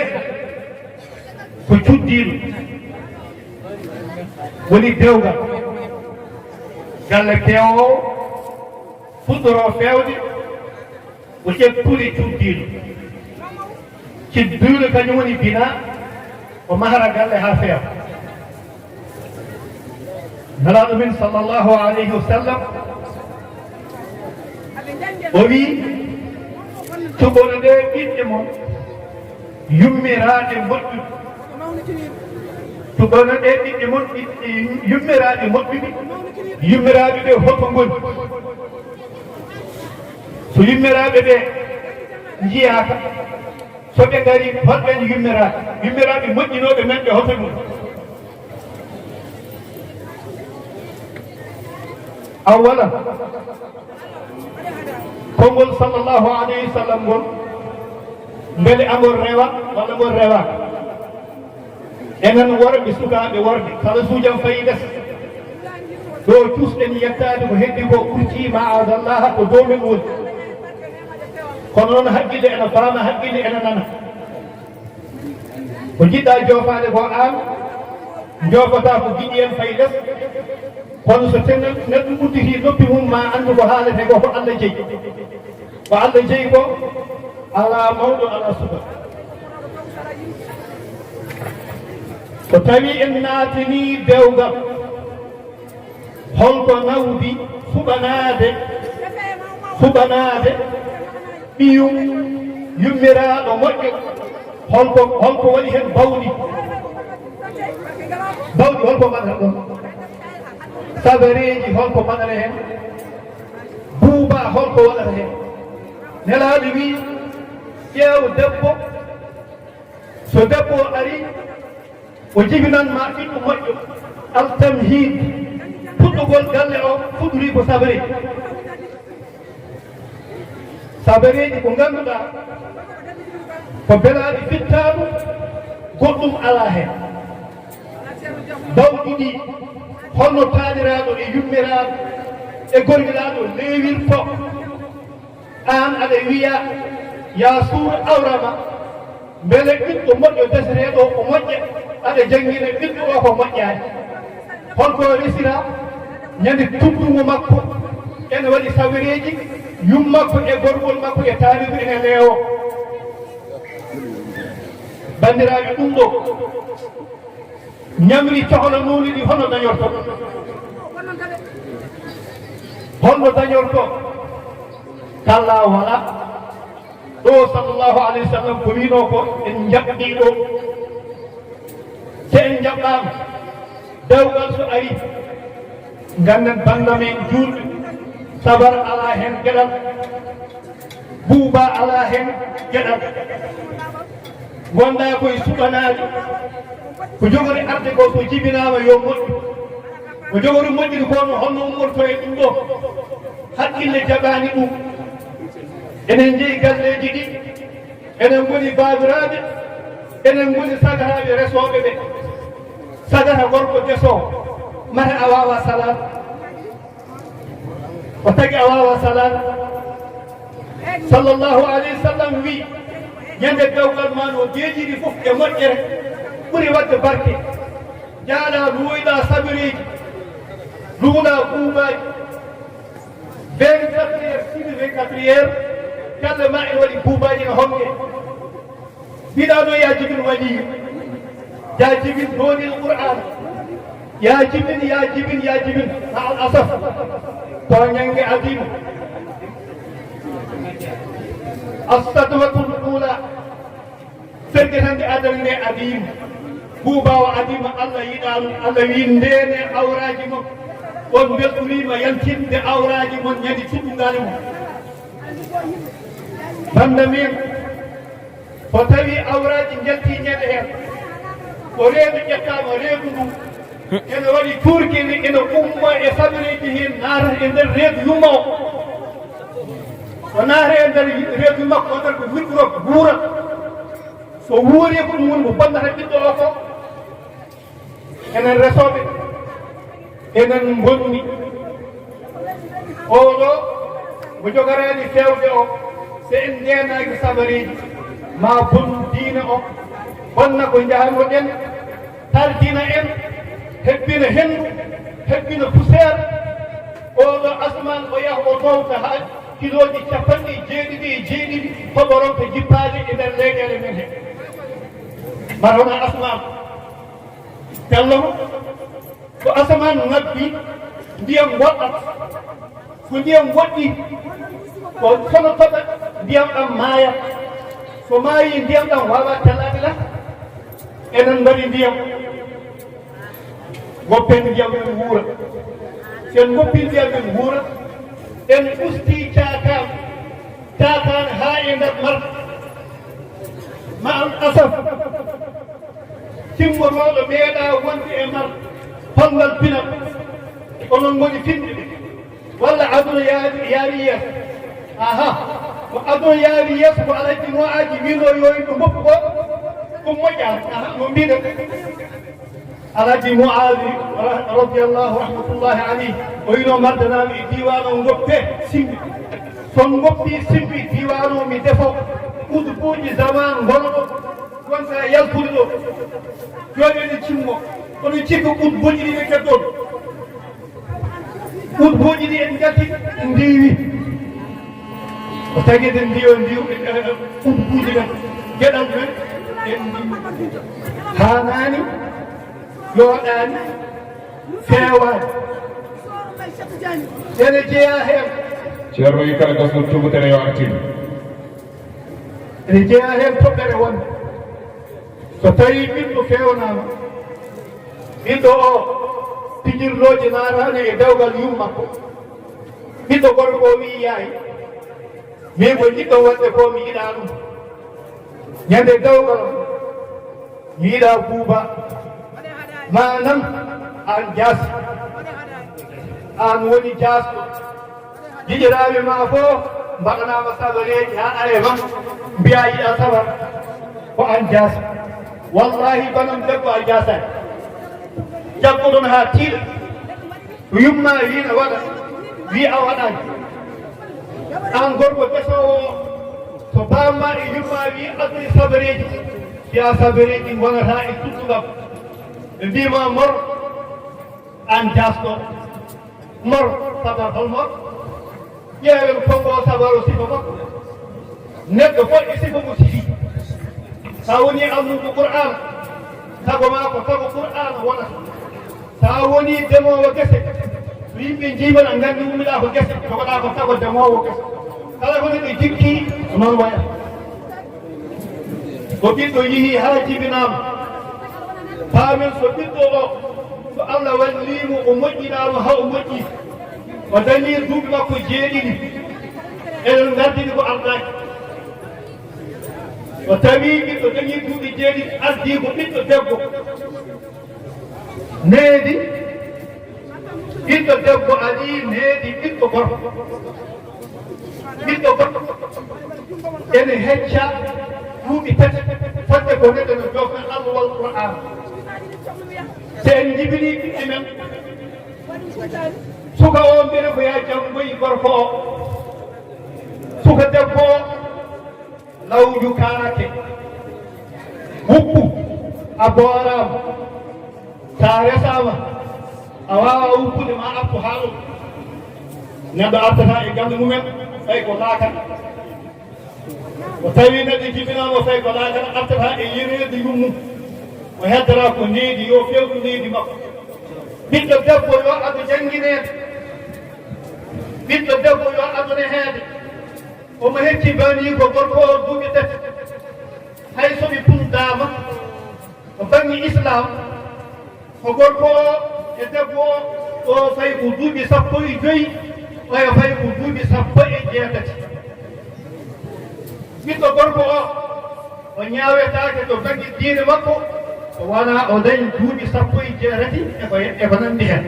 ko cuddiɗo woni dewgal galle peewowo fuɗɗoro fewde ko ƴettude cuddiɗo cidduɗo kañum woni bina o mahara galle ha feewa nelaɗo min sallllahu alayhi wa sallam o wi cuɓono nde ɓiɗɗe mon yummiraɗe moƴƴuɗe cuɓono ɗe ɓiɗɗe mon yummiraɗe moƴƴuɗe yummiraɓe ɓe holko ngoni so yummiraɓe ɓe jiyaka soɓe gari holɓen yummiraɓe moƴƴinoɓe men ɓe holto ɗum awwalan konngol sallllahu alayhi wa sallam ngol beele angol rewa walla ngol rewaka enen worɓe sukaɓe worɓe kala suujam fayi less ɗo cusɗen yettade ko heddi ko ɓurti ma adallaha ko dow men woni kono noon haqqille ene faama haqqille ene nana ko jiɗɗa joofade ko an jofata ko giɗi en fayi less kono so ten neɗɗo udditi noppi mum ma andu ko haalete ko Allah jeeyi ko Allah jeeyi ko ala mawɗo ala suka so tawi en naatini dewgal holko nawdi suɓanade ɓiyum yummiraɗo moƴƴo holko waɗi hen bawɗi holko mbaɗata ɗon sabareji holko mbaɗata hen buuba holko waɗata hen nelaɗo wi ƴeew debbo so debbo ari o jibinanma ɓiɗɗo moƴƴo altamhid fuɗɗugol galle o fuɗɗori ko sabareji ko ngannduɗa ko belaɗi fittaɗum goɗɗum ala hen bawɗi ɗi holno taaniraɗo e yummiraɗo e gorgiɗaɗo lewirto an aɗa wiya ya suur awrama beele ɓiɗɗo moƴƴo desireɗo o moƴƴa aɗa janggina ɓiɗɗo o ko moƴƴani holko resira ñande tuddumo makko ene waɗi sabareji yummakko e gorgol makko e taaridu ene leewo bandiraɓe ɗum ɗo ñamri cohla nuuli ɗi hono dañorto kala wala ɗo sallllahu alayhi wa sallam ko wino ko en jaɓɗi ɗo te en jaɓɓama dewgal so ari ganden banda men julɓe sabar ala hen gueɗal buuba ala hen gueɗal gonɗa koye suɓanaji ko jogori arde ko so jibinama yo moƴƴu ko jogori moƴƴude ko no holno ummorto e ɗum ɗo haqqille jaɓani ɗum enen jeeyi galleji ɗi enen goni babiraɓe enen goni sagaraɓe resoɓe ɓe sagata gorko desowo mata a wawa salat o tagi a wawa salat sallllahu alayhi wa sallam wi ñande dewgal ma no deejiɗi fof e moƴƴere ɓuri wadde barke jaaɗa luwoyɗa sabireji luuɗa buubaji 24 heures sidi 24 heures kalle ma en waɗi buubaji no honge mbiɗa ɗo ya jibin waliyu ya jibin donil qur'an ya jibin ma al asaf to ñange adima astadwatul ula fergetande adal nde adima buubawo adima allah yiɗa ɗum allah wi ndene awraji mon on belɗurima yaltinde awraji mon ñandi cuɗɗugali mon banda min so tawi awraji jalti ñande hen ko reedu ƴettama reedu ndu ene waɗi turkini ene umma e sabireji hen naata e nder reedu yumma o so naata e nder reedu makko o nder ko wirɗuro guura so wuuri ko ɗum woni ko bonnata ɓiɗɗo o ko enen resoɓe enen bonni oɗo mo jogorani fewde o so en ndenaki sabareji ma bonnu diina o bonna ko jahano ɗen tardina en hebbina hendu hebbina poussiére oɗo asman o yaha o towta ha kiloji 70 hoɓoronto jippade e nder leyɗele men he mbaɗa wona asman tellomo ko asaman ngabbi ndiyam woɗɗat so ndiyam woɗɗi ko sono toɓa ndiyam ɗam maayat so maayi ndiyam ɗam wawa tellade la enen mbaɗi ndiyam goppen ndiyam men wuura sen goppi ndiyam men wuura en usti cakan ha e nder marde ma al asaf timmotoɗo meeɗa wonde e marde hongal pinal onon goni finde ɓe walla aduna yaari yeeso ko aduna yaari yeeso ko alaji no aji wino yo yimɓe goppu ko ɗum moƴƴani no mbiɗen alaji muadi radiallahu rahmatullahi alayhi o wino mardanami e diwan o goppe simbi son goppi simbi diwan o mi defo udbuji zaman gonɗo gonta yaltude ɗo joni ene cimmo oɗo cikka udboji ɗi ɓe keddoɗo udboji ɗi en gati ndiwi o tagi den ndiw udbuji ɗen gueɗal men en ndiwi hanani yoɗani fewani ene jeeya heen ceerno yi kala gasno tubutere yo artine ene jeeya heen toɓɓere wonde so tawi ɓiɗɗo fewnama ɓiɗɗo o pijirloje naatani e dewgal yummakko ɓiɗɗo gorko o wi yaayi min ko jiɗɗo wonde ko mi yiɗa ɗum ñande dewgal mi yiɗa buuba manam an jaasi an woni jaasɗo jiƴiraɓe ma fof mbaɗanama sabareji ha are ma mbiya yiɗa sabar ko an jaasi wallahi banam debbo a jaasani jaggoɗon ha tiiɗa yumma wiina waɗa wi a waɗani an gorko desowo so bamma e yumma wi addi sabareji fiya sabareji gonata e tuttugam ɓe mbima mor an jasɗo mor sabar holmor ƴeewen kongo sabaru sifa makko neɗɗo fof e sifa mo sigi sa woni annugo qur'an sago maako sago qur'an wonata sa woni demowo gese so yimɓe jiimana nganndi ummiɗa ko gese jogoɗa ko sago demowo gese kala ko neɗɗo jikki noon waya so ɓiɗɗo yihii haa jibinaama paamen so ɓiɗɗo o so Allah wallimo o moƴƴinaama haa o moƴƴi o dañii duuɓi makko jeeɗiɗi eɗen ngardini ko ardaaki so tawii ɓiɗɗo dañii duuɓi jeeɗiɗi ardii ko ɓiɗɗo debbo needi ɓiɗɗo debbo alii needi ɓiɗɗo gorko ɓiɗɗo gorko ene hecca duuɓi tati fodde ko neɗɗo no jofna Allah wal Qur'an so en jibinii ɓiɓɓe men suka o mbiyete ko yaa janngoyi gorko o suka debbo o lawju kaake hukku a booraama sa resaama a waawa hukkude ma appu haa ɗum neɗɗo artata e gannde mumen ɓay ko laakata o tawi neɗɗo jibinaama fay ko laakata artata e yereede yummum o heddora ko needi yo fewnu needi makko ɓiɗɗo debbo yo ado janngineede ɓiɗɗo debbo yo adone heede omo hecci banii ko gorko o duuɓi tati hay soɓe pundaama o baŋngi islam ko gorko o e debbo o fay ko duuɓi 15 oyo fay ko duuɓi 16 ɓiɗɗo gorko o ñaawetaake to baŋngi diine makko o wona o dañi duuɓi 16 e ko nanndi heen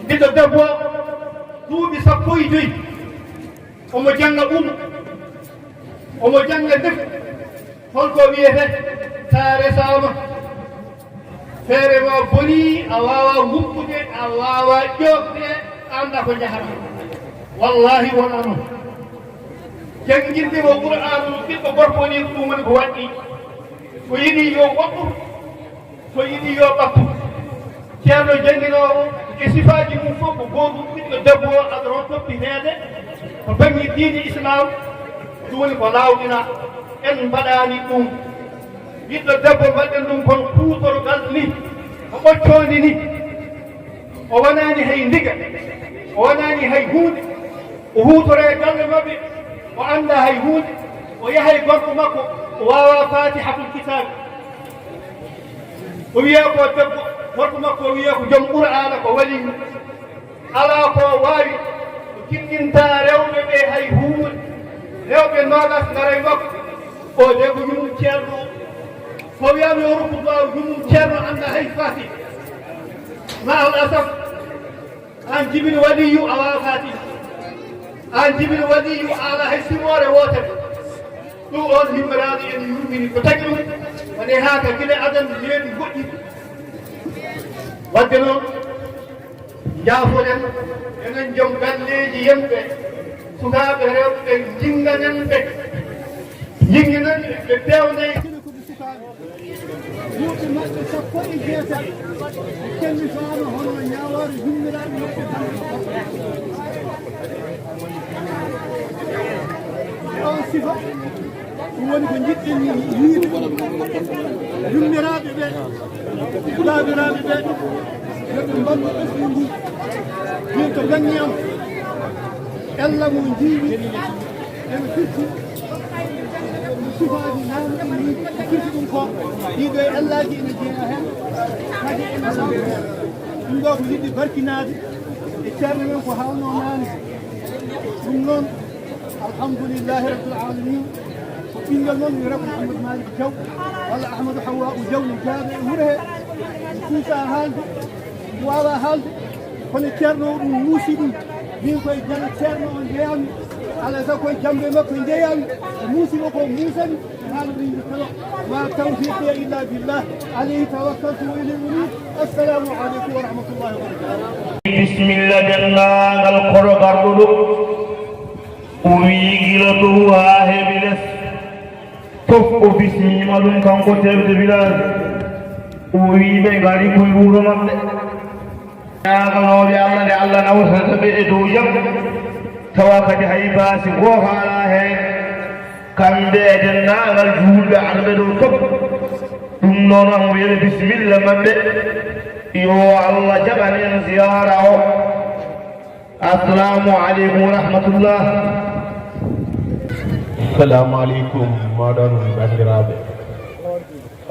ɓiɗɗo debbo duuɓi 15 omo jannga omo jannga def holko wiyete sa resaama feere ma bonii a waawa wuppude a waawa ƴoofde annda ko njahata wallahi wona noon janngirde mo qur'an ɓiɗɗo gorko ni ko ɗum woni ko waɗɗi ko yiɗi yo woɗɗu ko yiɗi yo ɓakku ceerno jannginoowo e sifaaji mum fof ko gootum ɓiɗɗo debbo o aɗa ron toppiteede ko baŋngi diine islam ɗum woni ko laawɗina en mbaɗaani ɗum ɓiɗɗo debbo mbaɗɗen ɗum kono kuutorgal ni ko ɓoccoondi ni o wonaani hay ndiga o wonaani hay huunde o huutoree galle maɓɓe o annda hay huunde o yahay gorko makko o waawa fatihatul kitabe o wiya ko debbo gorko makko o wiya ko jom qur'ana ko wali alaa ko waawi o tinnintaa rewɓe ɓe hay huunde rewɓe noogas ngara makko o de ko yumum ceerno so wiyama yo rokkuɗa yumum ceerno annda hay fatiha ma al asaf an jibini waliyu a wawa fatiha an jibini waliyu ala hay simore wotere ɗum on himmiraɗo en yummini ko tagi ɗum woni haaka gila adan leeɗi goɗɗi wadde noon jaafoɗen enen joom galleji yemɓe sukaaɓe rewɓe ɓe jinganen ɓe jinginan ɓe pewnayi duuɓi maɓɓe 17 kellitaama hono ñaawaare yummiraɓe maɓɓe on sifa ɗum woni ko jiɗɗen yiide yummiraɓe ɓe laabiraɓe ɓe yoɓe mballu ɓesgu ngu min to ganniyam ella mo jiiɗi ene firti sufaji namɗi ni firti ɗum ko ɗiɗo e ellaji ene jeeya hen kadi ene saw ɗum ɗo ko yiɗi barkinade e ceerno men ko hawno nane ɗum noon alhamdoulillahi rabbil alamin ko ɓinguel noon mi reko Mouhamadou Malick Diaw walla Ahmadou Hawa o Diaw ne jaaɓe e wuuro he mi suusa haalde mi wawa haalde kono ceerno o ɗum muusi ɗum min koye jana ceerno o jeeyami alay sago koye jambe makko jeeyami e muusima ko muusani haalde yimɓe kala ma tawfiqi illa billah alayhi tawakkaltu wa ilayhi unib assalamu aleykum wa rahmatullahi wa barakatuh bisimilla dennagal koɗo garɗo ɗo o wiigila dow ha heeɓi less fof o bismima ɗum kanko tebde village o wiɓe gari koye wuuro maɓɓe ñaganoɓe allah nde allah nawtata ɓe e dow jam tawa kadi hay baasi goo haala hen kamɓe e dennagal julɓe arɓe ɗo fof ɗum noon on wiyaɓe bisimilla maɓɓe yo allah jaɓan en ziyara o assalamu aleykum wa rahmatullah assalamu aleykum moɗon bandiraɓe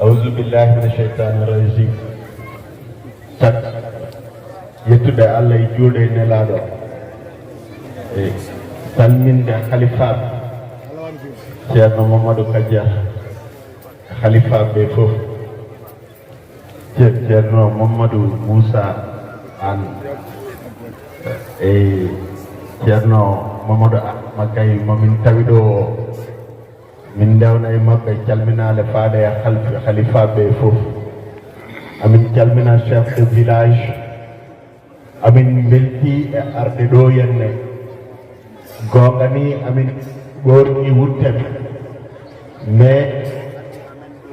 auzu billahi min cheitani rajim tat yettude allah e juuɗe nelaɗo e salminde halifaɓe ceerno Mamadou Kadia halifaɓe fof ceerno Mamadou Moussa an e ceerno Mamadou Makay momin tawi ɗo min ndewna e maɓɓe calminale faade halifaɓe fof amin calmina chef de village amin belti e arde ɗo henne gonga ni amin ɓorni wurteme mais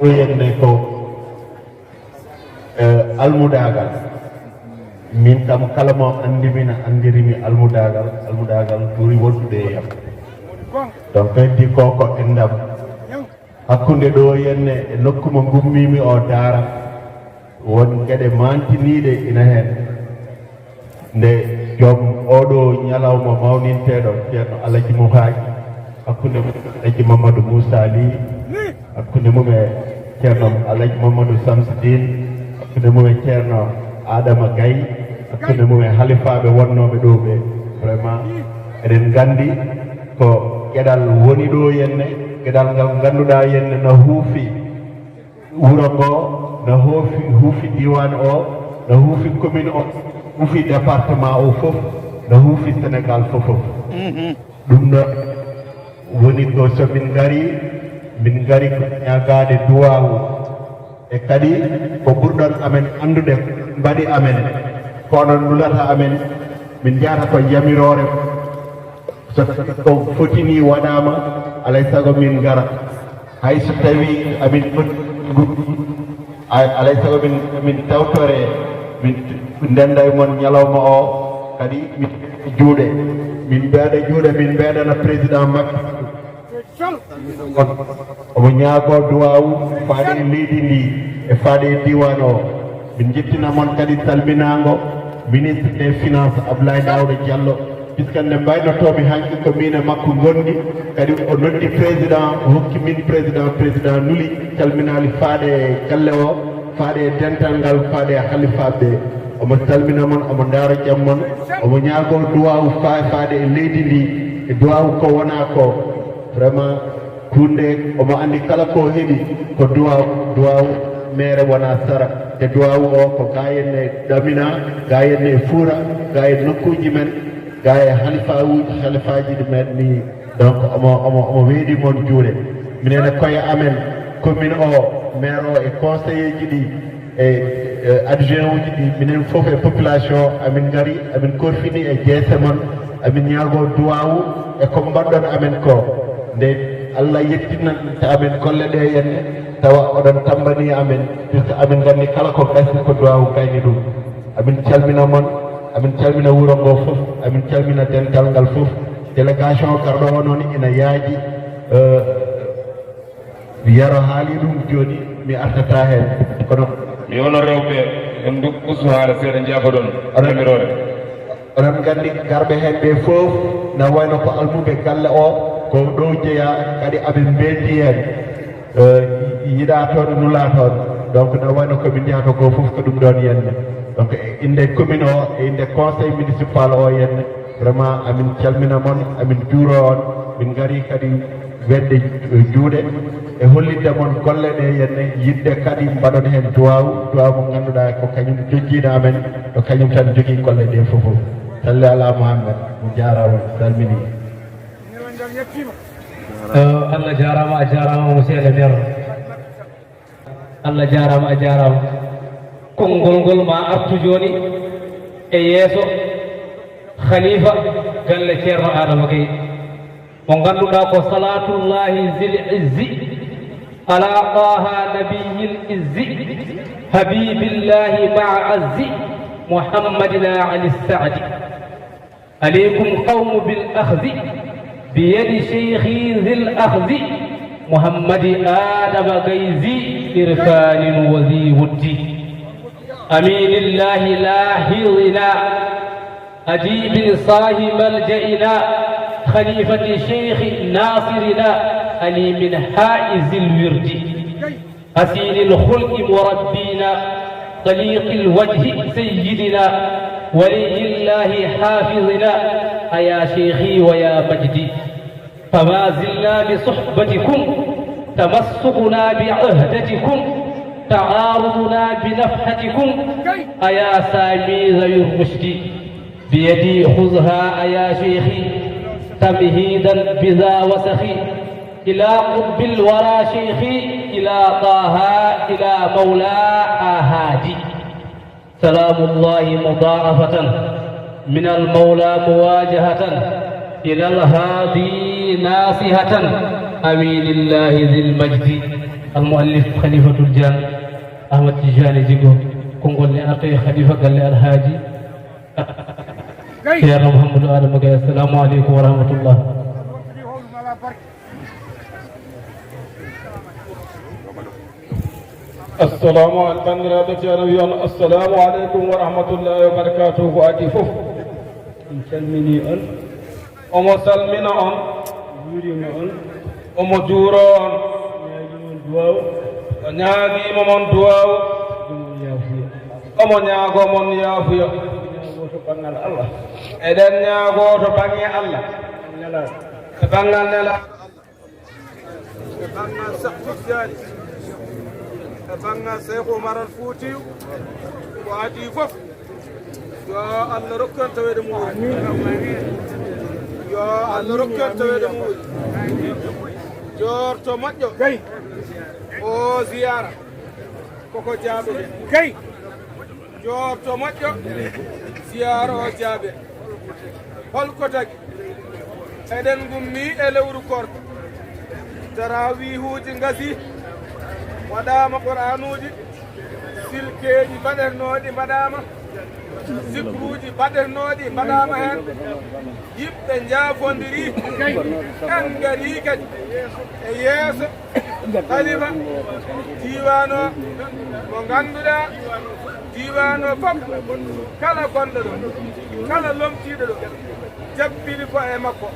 ɗo henne ko almudagal min kam kala mo andimina andirimi almudagal ɓuuri wondude e yam donc heddi koko endam hakkude ɗo henne e nokku mo gummimi o daara won gueɗe mantiniɗe ina hen nde joom oɗo ñalawma mawninteɗo ceerno Alaji Mouhaji hakkude Alaji Mamadou Moussa Ly hakkude mum e ceerno Alaji Mamadou Samsidine hakkude mum e ceerno Adama Gaye hakkude mum e halifaɓe wonnoɓe ɗo ɓe vraiment eɗen gandi ko gueɗal woni ɗo henne gueɗal ngal ganduɗa henne no huufi wuuro ngo no huufi diwan o no huufi commune o huufi département o fof no huufi Sénégal fofof ɗum ɗon woni ko somin min gari ko ñagade duwawu e kadi ko ɓurɗon amen andude mbaɗi amen ko onon nulata amen min jahata ko yamirore so ko fotini waɗama alay sago min gara hay so tawi amin alay sago min tawtore min ndenda e mon ñalawma o kadi min juuɗe min ɓeeɗa juuɗe min ɓeeɗana président Macky on omo ñaago duwawu faaɗe e leydi ndi e faaɗe e diwan o min jettina moon kadi salminago ministre des finances Abdoulaye Daouda Diallo puisque nde mbaynotomi hanki ko min e makko gondi kadi o noddi président o hokki min président nuli calminali faaɗe galle o faaɗe e dental ngal faaɗe e halifaɓe omo salmina moon omo daara jaam moon omo ñaago duwawu faaɗe e leydi ndi e duwawu ko wona ko vraiment hunde omo andi kala ko heeɓi ko duwawu mere wona sara te duwawu o ko ga henne ɗamina ga henne e fuura ga e nokkuji men ga e halifaji ɗi men ni donc omo weeɗi moon juuɗe minene koye amen commune o maire o e conseiller ji ɗi e adjoint uji ɗi minen foof e population amin gari amin korfini e jeese moon amin ñaago duwawu e ko mbaɗɗon amen ko nde Allah yettinanta amen golle ɗe henne tawa oɗon tambani amen puisque amin gandi kala ko gasi ko duwawu gayni ɗum amin calmina moon amin calmina wuuro ngo fof amin calmina dental ngal fof délégation karɗo o noon ina yaaji yaro haali ɗum joni mi artata hen kono mi wono rewɓe en ustu haala seeɗa jaafa ɗon aɗamirore oɗon nganndi garɓe heen ɓe fof na wayno ko almuɓe galle o ko ɗow jeeya kadi aɓe mbeldi heen yiɗa toon nula toon donc na wayno komin jeyata ko fof ko ɗum ɗon yenne donc inde commune o e inde conseil municipal o yenne vraiment amin calmina moon amin juuro on min ngari kadi wedde juuɗe e hollidde moon golle ɗe yenne yidde kadi mbaɗon heen duwaw mo ngannduɗaa ko kañum joggiino amen ko kañum tan jogii golle ɗe fof salli ala Muhammad mo jaarama salmini Allah jaarama a jaarama monsieur le maire Allah jaarama a jaarama konngol ngol ma artu jooni e yeeso khalifa galle ceerno Adama Gaye mo ngannduɗaa ko salatullahi zil izzi ala taha nabiyil izzi habibillahi maa azzi muhammadina ali saadi عليكم قوم بالأخذ بيد شيخي ذي الأخذ محمد آدم غيزي إرفان وذي ودي أمين الله لاحظنا أجيب صاحب ملجئنا خليفة شيخ ناصرنا علي من حائز الورد أسيل الخلق مربينا طليق الوجه سيدنا ولي الله حافظنا أيا شيخي ويا مجدي فما زلنا بصحبتكم تمسكنا بعهدتكم تعارضنا بنفحتكم أيا سامي ذوي الرشد بيدي خذها أيا شيخي تمهيدا بذا وسخي إلى قطب الورى شيخي إلى طه إلى مولاء هادي سلام الله مضاعفة من المولى مواجهة إلى الهادي ناصحة أمين الله ذي المجد المؤلف خليفة الجان أحمد تجاني جيغو كونغول لي أرتي خليفة قال لي الهادي سيدنا محمد آدم Gaye السلام عليكم ورحمة الله السلام عليكم السلام عليكم ورحمة الله وبركاته وأتي فوف إن سلمني أن أم سلمنا أن جورينا أن أم جورا أن نياغي ممن دواو أم نياغو من يافيا الله إذن نياغو تباني الله تباني الله تباني سقف بانغا شيخ عمر الفوتي وادي فوف يا الله ركن تويد مو يا الله ركن تويد مو جور تو ماجو كاي او زياره كوكو جابو كاي جور تو ماجو زياره او جابه هول كوتاك eden gummi e lewru korko tarawihuji ngasi waɗama qur'anuji silkeji baɗernoɗi mbaɗama zikruji baɗernoɗi mbaɗama hen yimɓe jaafodiri en gari kadi e yeeso khalifa diwan o mo ganduɗa diwan o fof kala gonɗo ɗo kala lomtiɗo ɗo jabbini ko e makko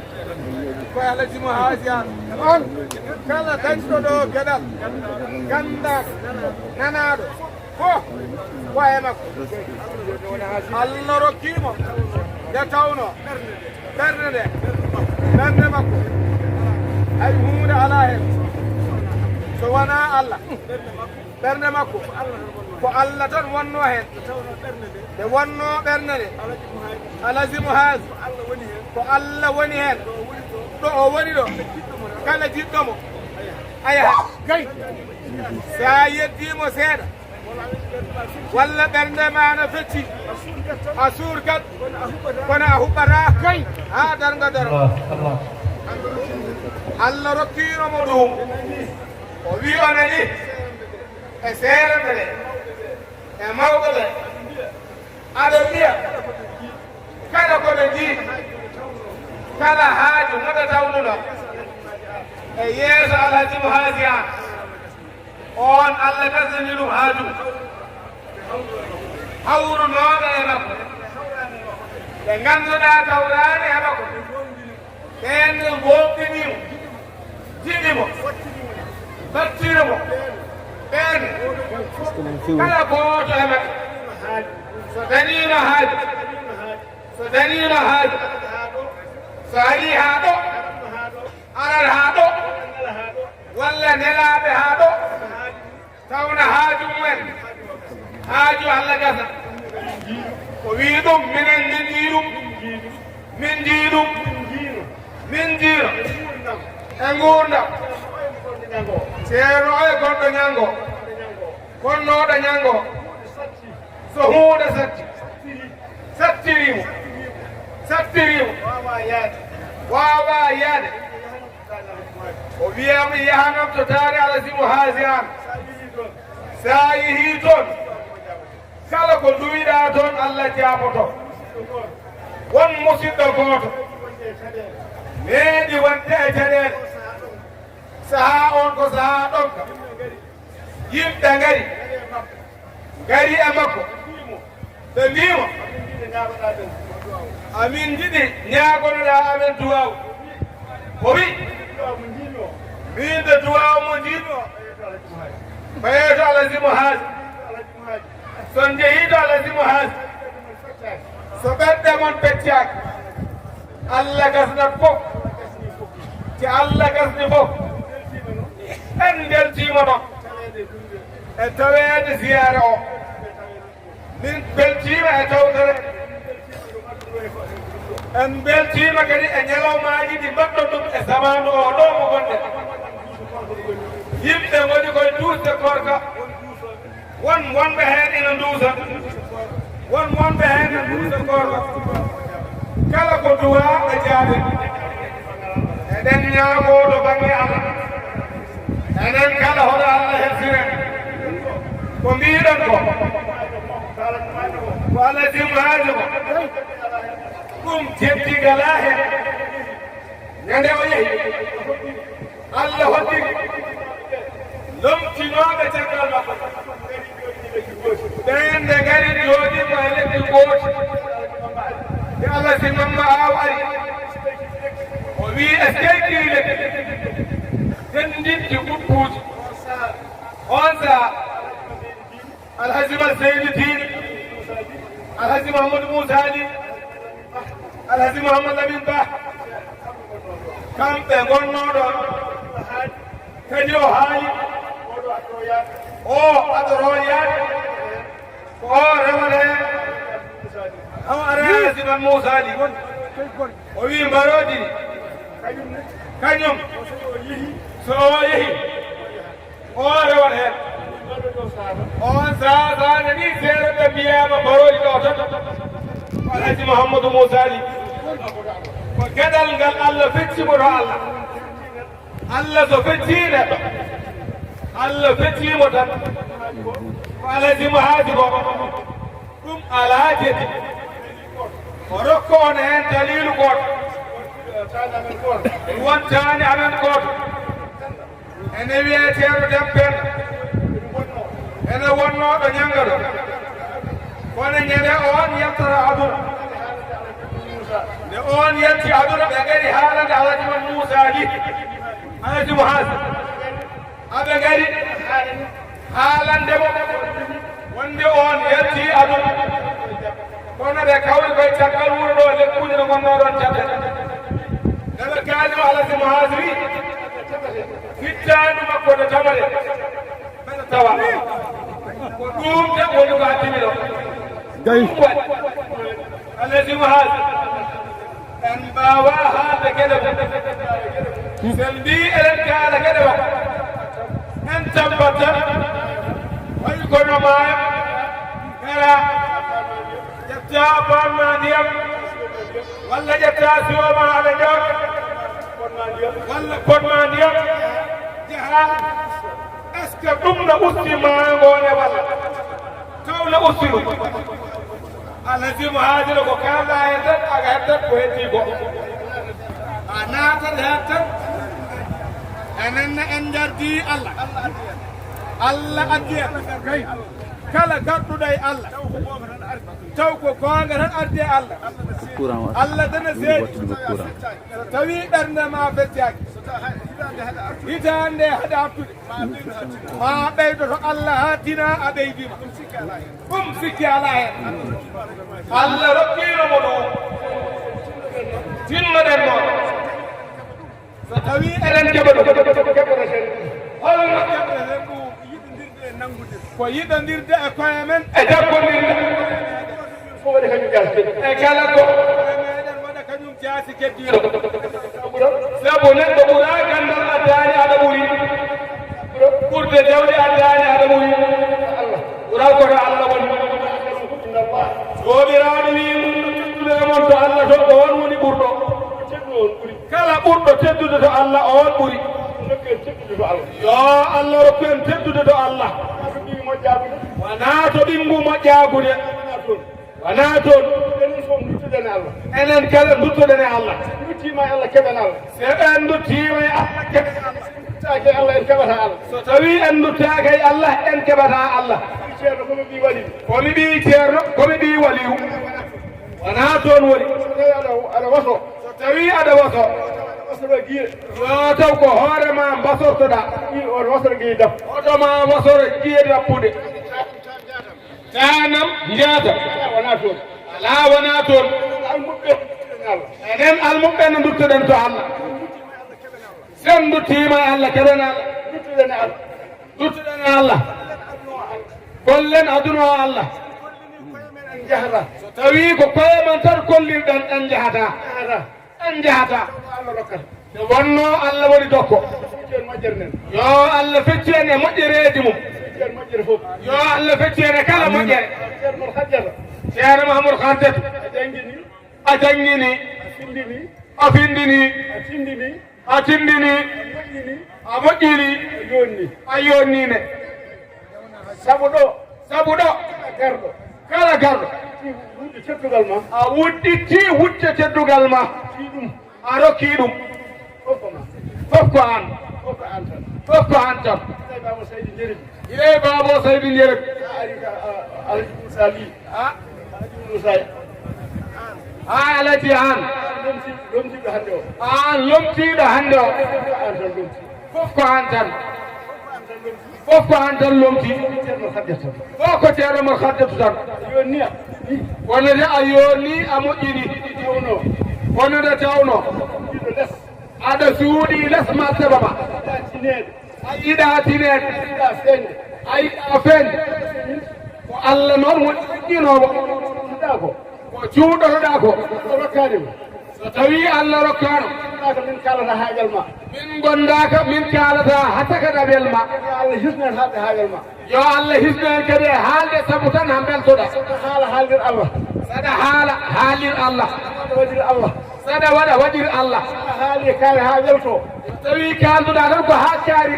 ko alaji mo haasiyan on kala dañɗo ɗo gueɗal gandaɗo nanaɗo fof ko e makko Allah rokkimo nde tawno ɓerde makko hay hunde ala hen so wona Allah ɓerde makko ko Allah tan wonno hen nde wonno ɓerde nde alaji mo haasi ko Allah woni hen ɗo o woni ɗo kala jiɗɗomo aya kay sa yeddimo seeɗa walla ɓernde ma no fecci a suurkat kono a huɓɓata kay ha darga daro Allah rokkinomo ɗum o wi onani e seerede nde e mawɓe ɓe aɗa mbiya kala koɓe jii kala haaju moɗo tawnuɗo e yeeso alhaji mo haasi an on Allah tasani ɗum haaju hawru nooɗo e makko ɓe ngannduɗaa tawraani e makko ɓeen ɓe gooɓɗiniimo jiɗimo battirimo ɓeen kala gooto e maɓɓe so daniino haaji so daniino haaji so arii haa ɗo arat haa ɗo walla nelaaɓe haa ɗo tawna haaju mumen haaju Allah gasa ko wii ɗum minen min njii ɗum min njii ɗum min njiino e nguurdam ceerno e gonɗo ñanngo gonnooɗo ñanngo so huunde sattiriimo waawaa yaade o wiyama yahanam to taari alasimu haasi an sa yehii toon kala ko duwiɗaa toon Allah jaaboto won musidɗo gooto meeɗi wonde e caɗeele sahaa on ko sahaa ɗonka yimɓe ngari e makko ɓe mbimo amin jiɗi ñaagonoɗaa amen duwaw o wi min de duwaw mo jiɗo ɓayeeto alasimu haasi son jehiiɗo alasimu haasi so ɓerɗe mon peccaaki Allah gasnat fof te Allah gasni fof en beltiima noon e taweede ziyaare o min beltiima e tawtere en beltiima kadi e ñalawmaaji ɗi mbaɗɗo ɗum e zamanu o ɗo mo gonɗen yimɓe ngoni koye duusde korka wonɓe heen ina nduusa wonɓe heen ina nduusa korka kala ko duwa e jaabe eɗen ñaagooɗo baŋnge Allah enen kala hoɗo Allah hersiren ko mbiɗon ko alasimu haaju ko ɗum jeddigalaa heen ñande o yehi Allah hoddiri lomtinooɓe caggal makko ɓeen nde ngari jooɗimo e leddi gooti e Allah si mamma aaw ari o wii e seytiri leddi dendinti ɓuɓɓuuji on sahaa alhaji mal seydi diine alhaji mahamadou moussa ali alhaji mouhamad lamin ba kamɓe gonnooɗon kadi o haali o aɗoro yaade ko o rewata heen aw arasi man moussa ali o wii mbaroɗiri kañum so o yehi o rewata heen on saasane ni seeɗa ɓe mbiyama mbaroɗi ɗo tan alhaji mouhamadou moussa ali ko geɗal ngal Allah feccimo to Allah so fecci neɗɗo Allah feccimo tan ko alhaji haadi ko ɗum alaa jeɗi o rokka on heen dalilu gooto wontaani amen gooto ene wiyeteeɗo dempen ene wonnooɗo ñanngaɗo kono ñande on yaltata aduna nde on yalti aduna ɓe ngari haalande alhaji man moussa ali alhaji haadi aɓe ngari haalandemo wonde on yalti aduna kono ɓe kawri koye caggal wuro ɗo lekkuji no gonno ɗon jaɓe ndeɓe kaalimo alhaji haadi wi fittaandu makko no tamade mbeɗa tawa ko ɗum tan woni ko addimi ɗo ɗum waɗi alhaji haadi en mbawa haalde geɗe mum sen mbi eɗen kaala geɗe makko en tabbat tan waɗi kono maayo era ƴetta banma ndiyam walla ƴetta siwoma aɗa jawta walla potma ndiyam jaha est ce que ɗum no usti maangone walla taw no usti ɗum alhaji haadino ko kalɗa he tan aga hettat ko heddi ko a natat hen tan enenne en jardi Allah Allah addi en kala garɗuɗo e Allah taw ko gonga tan arde Allah Allah dana seedi so tawi ɓernde ma feccaki hitande haɗa hattude ma ɓeydo to Allah ha tina a ɓeydima ɗum sikki ala hen Allah rokkinomo ɗo tinnoɗen noon so tawi eɗen keɓa ɗum holno keɓreten ɗum yiɗodirde e nanngude ko yiɗodirde e koye men e jabbodirde fof waɗi kañum jaasi e kala ko meɗen waɗa kañum jaasi keddiɗo sabu neɗɗo ɓuura gandal addani aɗa ɓuuri ɓurde jawɗi addani aɗa ɓuuri ɓuura koto Allah woni jomiraɗo wi teddude mon to Allah to ko on woni ɓurɗo kala ɓurɗo teddude to Allah o on ɓuuri yo Allah rokku en teddude to Allah wona to ɗingu moƴƴagude wona toon enen kala duttoɗen e Allah duttima e Allah keɓen Allah so en duttima e Allah keɓetake Allah en keɓata Allah so tawi en duttake e Allah en keɓata Allah ceerno komi ɓi waliyu komi ɓi ceerno komi ɓi waliyu wona toon woni aɗa waso so tawi aɗa waso yo taw ko hoorema basortoɗa on wasoro guii dap oɗoma wasoro guiye dappude tanam jeeta wona toon ala wona toon almuɓɓe enen almuɓɓe no duttoɗen to Allah sen duttima e Allah keɗen Allah duttoɗen e Allah gollen aduna o Allah jahata so tawi ko koye men tan kollirɗen en jahata en jahata Allah rokkata nde wonno Allah woni dokko yo Allah fecci en e moƴƴereji mum yo Allah fecci en e kala moƴƴere ceerno Mahamadou Khardiatou a jangini a findini a tindini a moƴƴini a yonnine sabu ɗo garɗo kala garɗo wudde teddugal ma a wuɗɗitti wudde teddugal ma a rokki ɗum fof ko an fof ko an tan ye babo Saydi Njerebi alaji an an lomtiɗo hande o fof ko an tan fof ko an tan lomti fof ko ceerno mo Khardiatou tan wonede a yoni a moƴƴini wonede tawno aɗa suuɗi less martaba ma a yiɗa tinede a yiɗa fende ko Allah noon woni moƴƴinowo ko cuuɗotoɗa ko rokkanima so tawi Allah rokkano min kalata haajal ma min gondaka min kalata hataka ɗaɓel ma Allah hisnen haɓe haajal ma yo Allah hisnen kadi e haalde sabu tan ha beltoɗa saɗa haala haaldir Allah saɗa haala haalir Allah waɗir Allah saɗa waɗa waɗir Allah haali kaari ha welto tawi kalduɗa tan ko ha kaari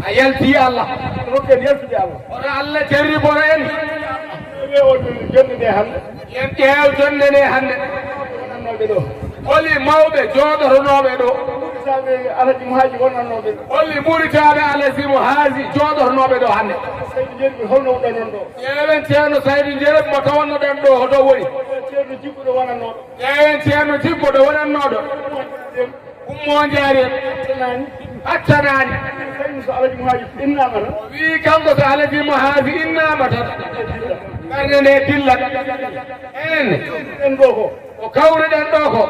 a yalti Allah rokken yaltude Allah oto Allah jarriboro en jonde nde hande yen ƴeew jonde nde hande holi mawɓe jooɗotonoɓe ɗo alaji mo haaji wonannoɓe holli ɓuritaɓe alaji mo haaji jooɗotonoɓe ɗo hande Saydi Njerebi holno woɗɗanon ɗo ƴeewen ceerno Saydi Njerebi mo tawannoɗen ɗo hoto woni ceerno jibbuɗo wonannoɗo ƴeewen ceerno jibbuɗo wonannoɗo ummo jaari en hattanani so alaji mo haaji innama tan wi kanko so alaji mo haaji innama tan ɓerde nde dillat enen en ɗo ko kawruɗen ɗo ko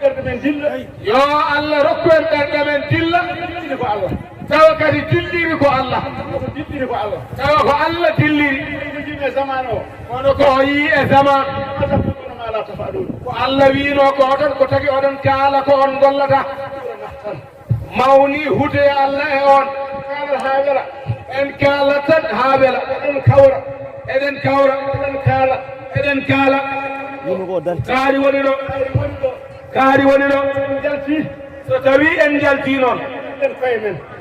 ɓerde men dilla yo Allah rokku en ɓerde men dilla ko Allah tawa kadi dilliri ko Allah dilliri ko Allah tawa ko Allah dilliri e zaman o kono ko yi e zaman ko Allah wino ko oɗon ko tagi oɗon kaala ko on gollata mawni hude Allah e on kaala ha wela en kaala tan ha wela eɗen kawra eɗen kawra eɗen kaala kaari woni ɗo kaari woni ɗo jalti so tawi en jalti noon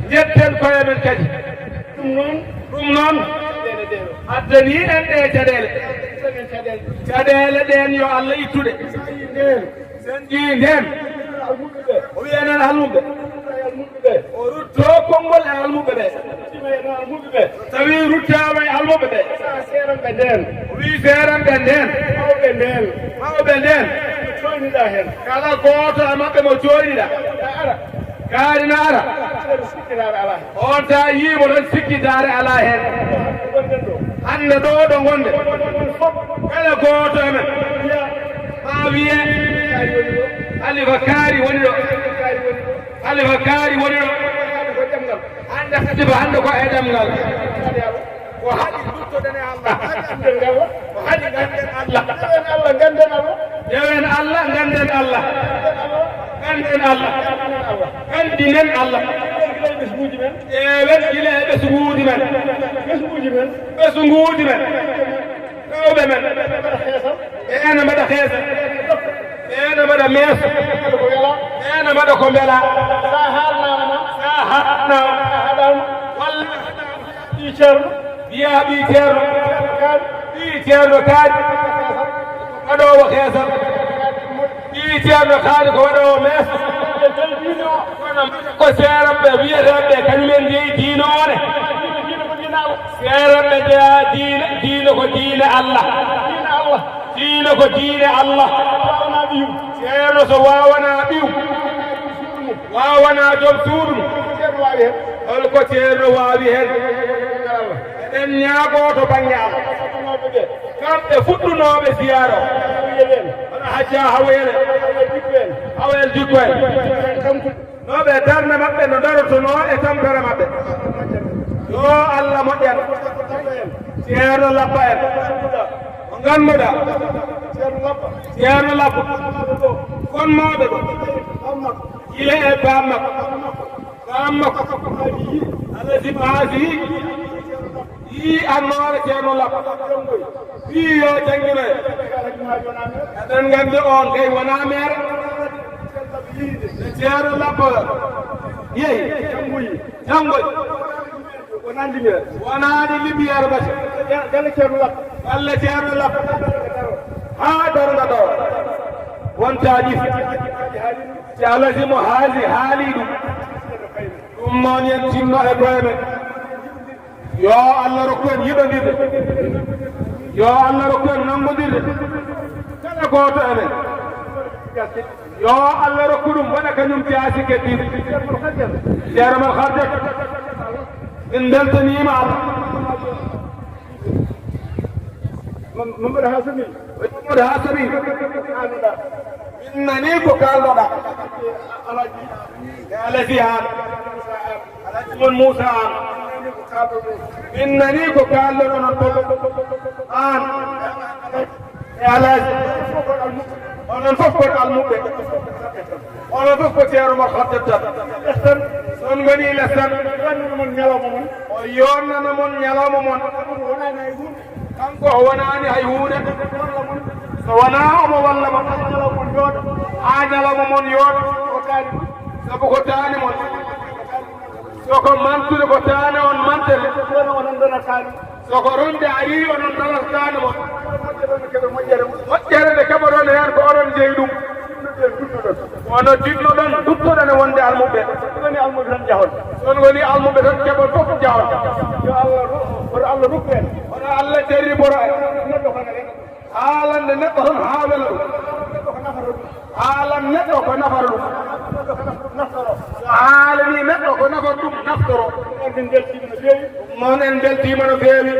jetten koye men kadi ɗum noon addani en ɗe caɗele ɗen yo Allah ittuɗe sen ƴii nden o wi enen halmumɓe o rutto konngol e almuɓe ɓe tawi ruttama e almuɓe ɓe seeranɓe nden o wi seeranɓe nden mawɓe nden coyniɗa hen kala goto e maɓɓe mo coyniɗa kaarina ara on ta yiimo tan sikkitare ala hen hande ɗo ɗo gonde kala goto e men ma wiye halifa kaari woni ɗo halifa kaari woni ɗo hande halifa hande ko e ɗemngal ko haɗi duttoɗen e allah ko haɗi ganden allah ƴewen allah ganden allah ganden allah gandinen allah ƴeewen gila e ɓesguuji men ɓesguuji men rewɓe men ɓeene mbaɗa heesa ɓeene mbaɗa meeso ɓeene mbaɗa ko mbela sa haɗnama walla ɗi ceerno wiya ɓi ceerno kaaɗi waɗowo heesal ɓi ceerno kaaɗi ko waɗowo meeso kono ko seeranɓe wiyeteɓe kañumen jeeyi diino one seeranɓe jeeya diina ko diine allah diina ko diine allah ceerno so wawana ɓiw wawana joom suuɗum holko ceerno waawi hen eɗen ñaago to bange allah kamɓe fuɗɗunoɓe siyaro hono hacca hawel jikku en noɓe darde maɓɓe no darotono e tampere maɓɓe yo allah moƴƴan ceerno lappa en o ganduɗa ceerno lappa gonnoɓe ɗo yile e bammakko alasim haasi yi annore ceerno lappa wi yo jangguinoye eɗen gandi on kay wona maire ceerno lappa yeyi janggoy wonaɗi libiyere bate galle ceerno lappa ha darga ɗo wonta ƴifi si alasimo haali ɗum ɗum noon yen tinno e koye men yo allah rokku en yiɗodirde yo allah rokku en nangodirde kala goto enen yo allah rokku ɗum waɗa kañum jaasi keddiɗo ceermal harjat min beltanima allah mamadou hasami min nani ko kalɗoɗa e alaji an alaji mon moussa an min nani ko kalɗoɗo non an e alaji onon fof koto almuɓe onon fof ko ceero mo haddata tan son goni lestan wannamon ñalawma mon o yonnana mon ñalawma mon kanko o wonani hay hunde so wona omo walla mon ñalawma mon yooɗa ha ñalawma mon yooɗa sabu ko taani mon soko mantude ko taane on mantere onon donatani soko ronde ari onon donatani mon moƴƴere nde keɓoɗon hen ko oɗon jeeyi ɗum wono jinno ɗon duttoɗon e wonde almuɓe woni almuɓe tan jahon ɗon woni almuɓe tan keɓon fof jahon yo allah oto allah rukku en oto allah jarri boro en haalande neɗɗo tan haa wela ɗum haalan neɗɗo ko nafara ɗum so haalani neɗɗo ko nafata ɗum naftoro en beltima no feewi noon en beltima no feewi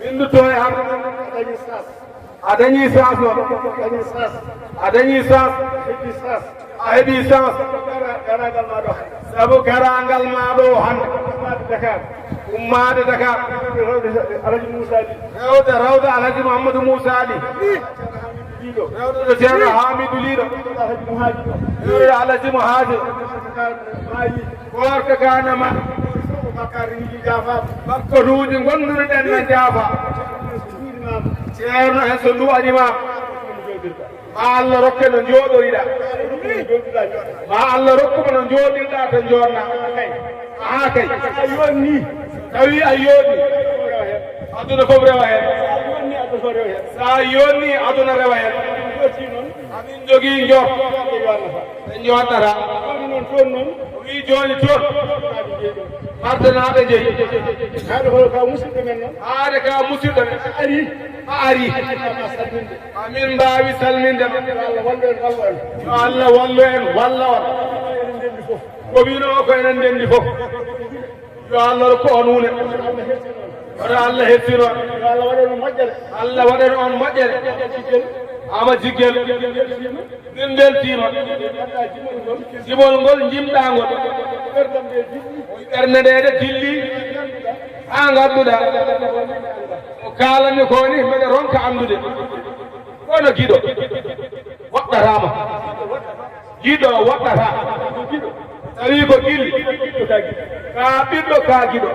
binduto e ham a dañi sens noon a dañi sens a heeɓi sens garagal ma ɗo sabu garagal ma ɗo hande ummade Dakar alaji Moussa Ly rewde alaji Mouhamadou Moussa Ly rewde ceerno Hamidou Liɗo rewde alaji mo haaji gorko ganama bakkotuji gonduɗen no jaafa ceerno hen so duwañima ma Allah rokke no jooɗoriɗa ma Allah rokkuma no jooɗirɗa to jorna ha kay a yonni tawi a yonni aduna fof rewa hen sa yonni aduna rewa hen amin jogui jort ɓe jotnata wi joni toon ardanaɓe jeeyi haade hono ka musidɗo men noon haade ka musidɗo men ari a ari amin mbawi salmindema yo Allah wallu en walla on ko wino o ko enen ndendi fof yo Allah rokku on hunde oto Allah hettino Allah waɗan on moƴƴere Allah waɗan on moƴƴere ama jiggel min beltima jimol ngol jimɗangol ɓernde nde dilli ha ganduɗa o kalani ko ni mbeɗa ronka andude kono giɗo waɗɗatama giɗo waɗɗata tawi ko gilli ka ɓiɗɗo ka giɗo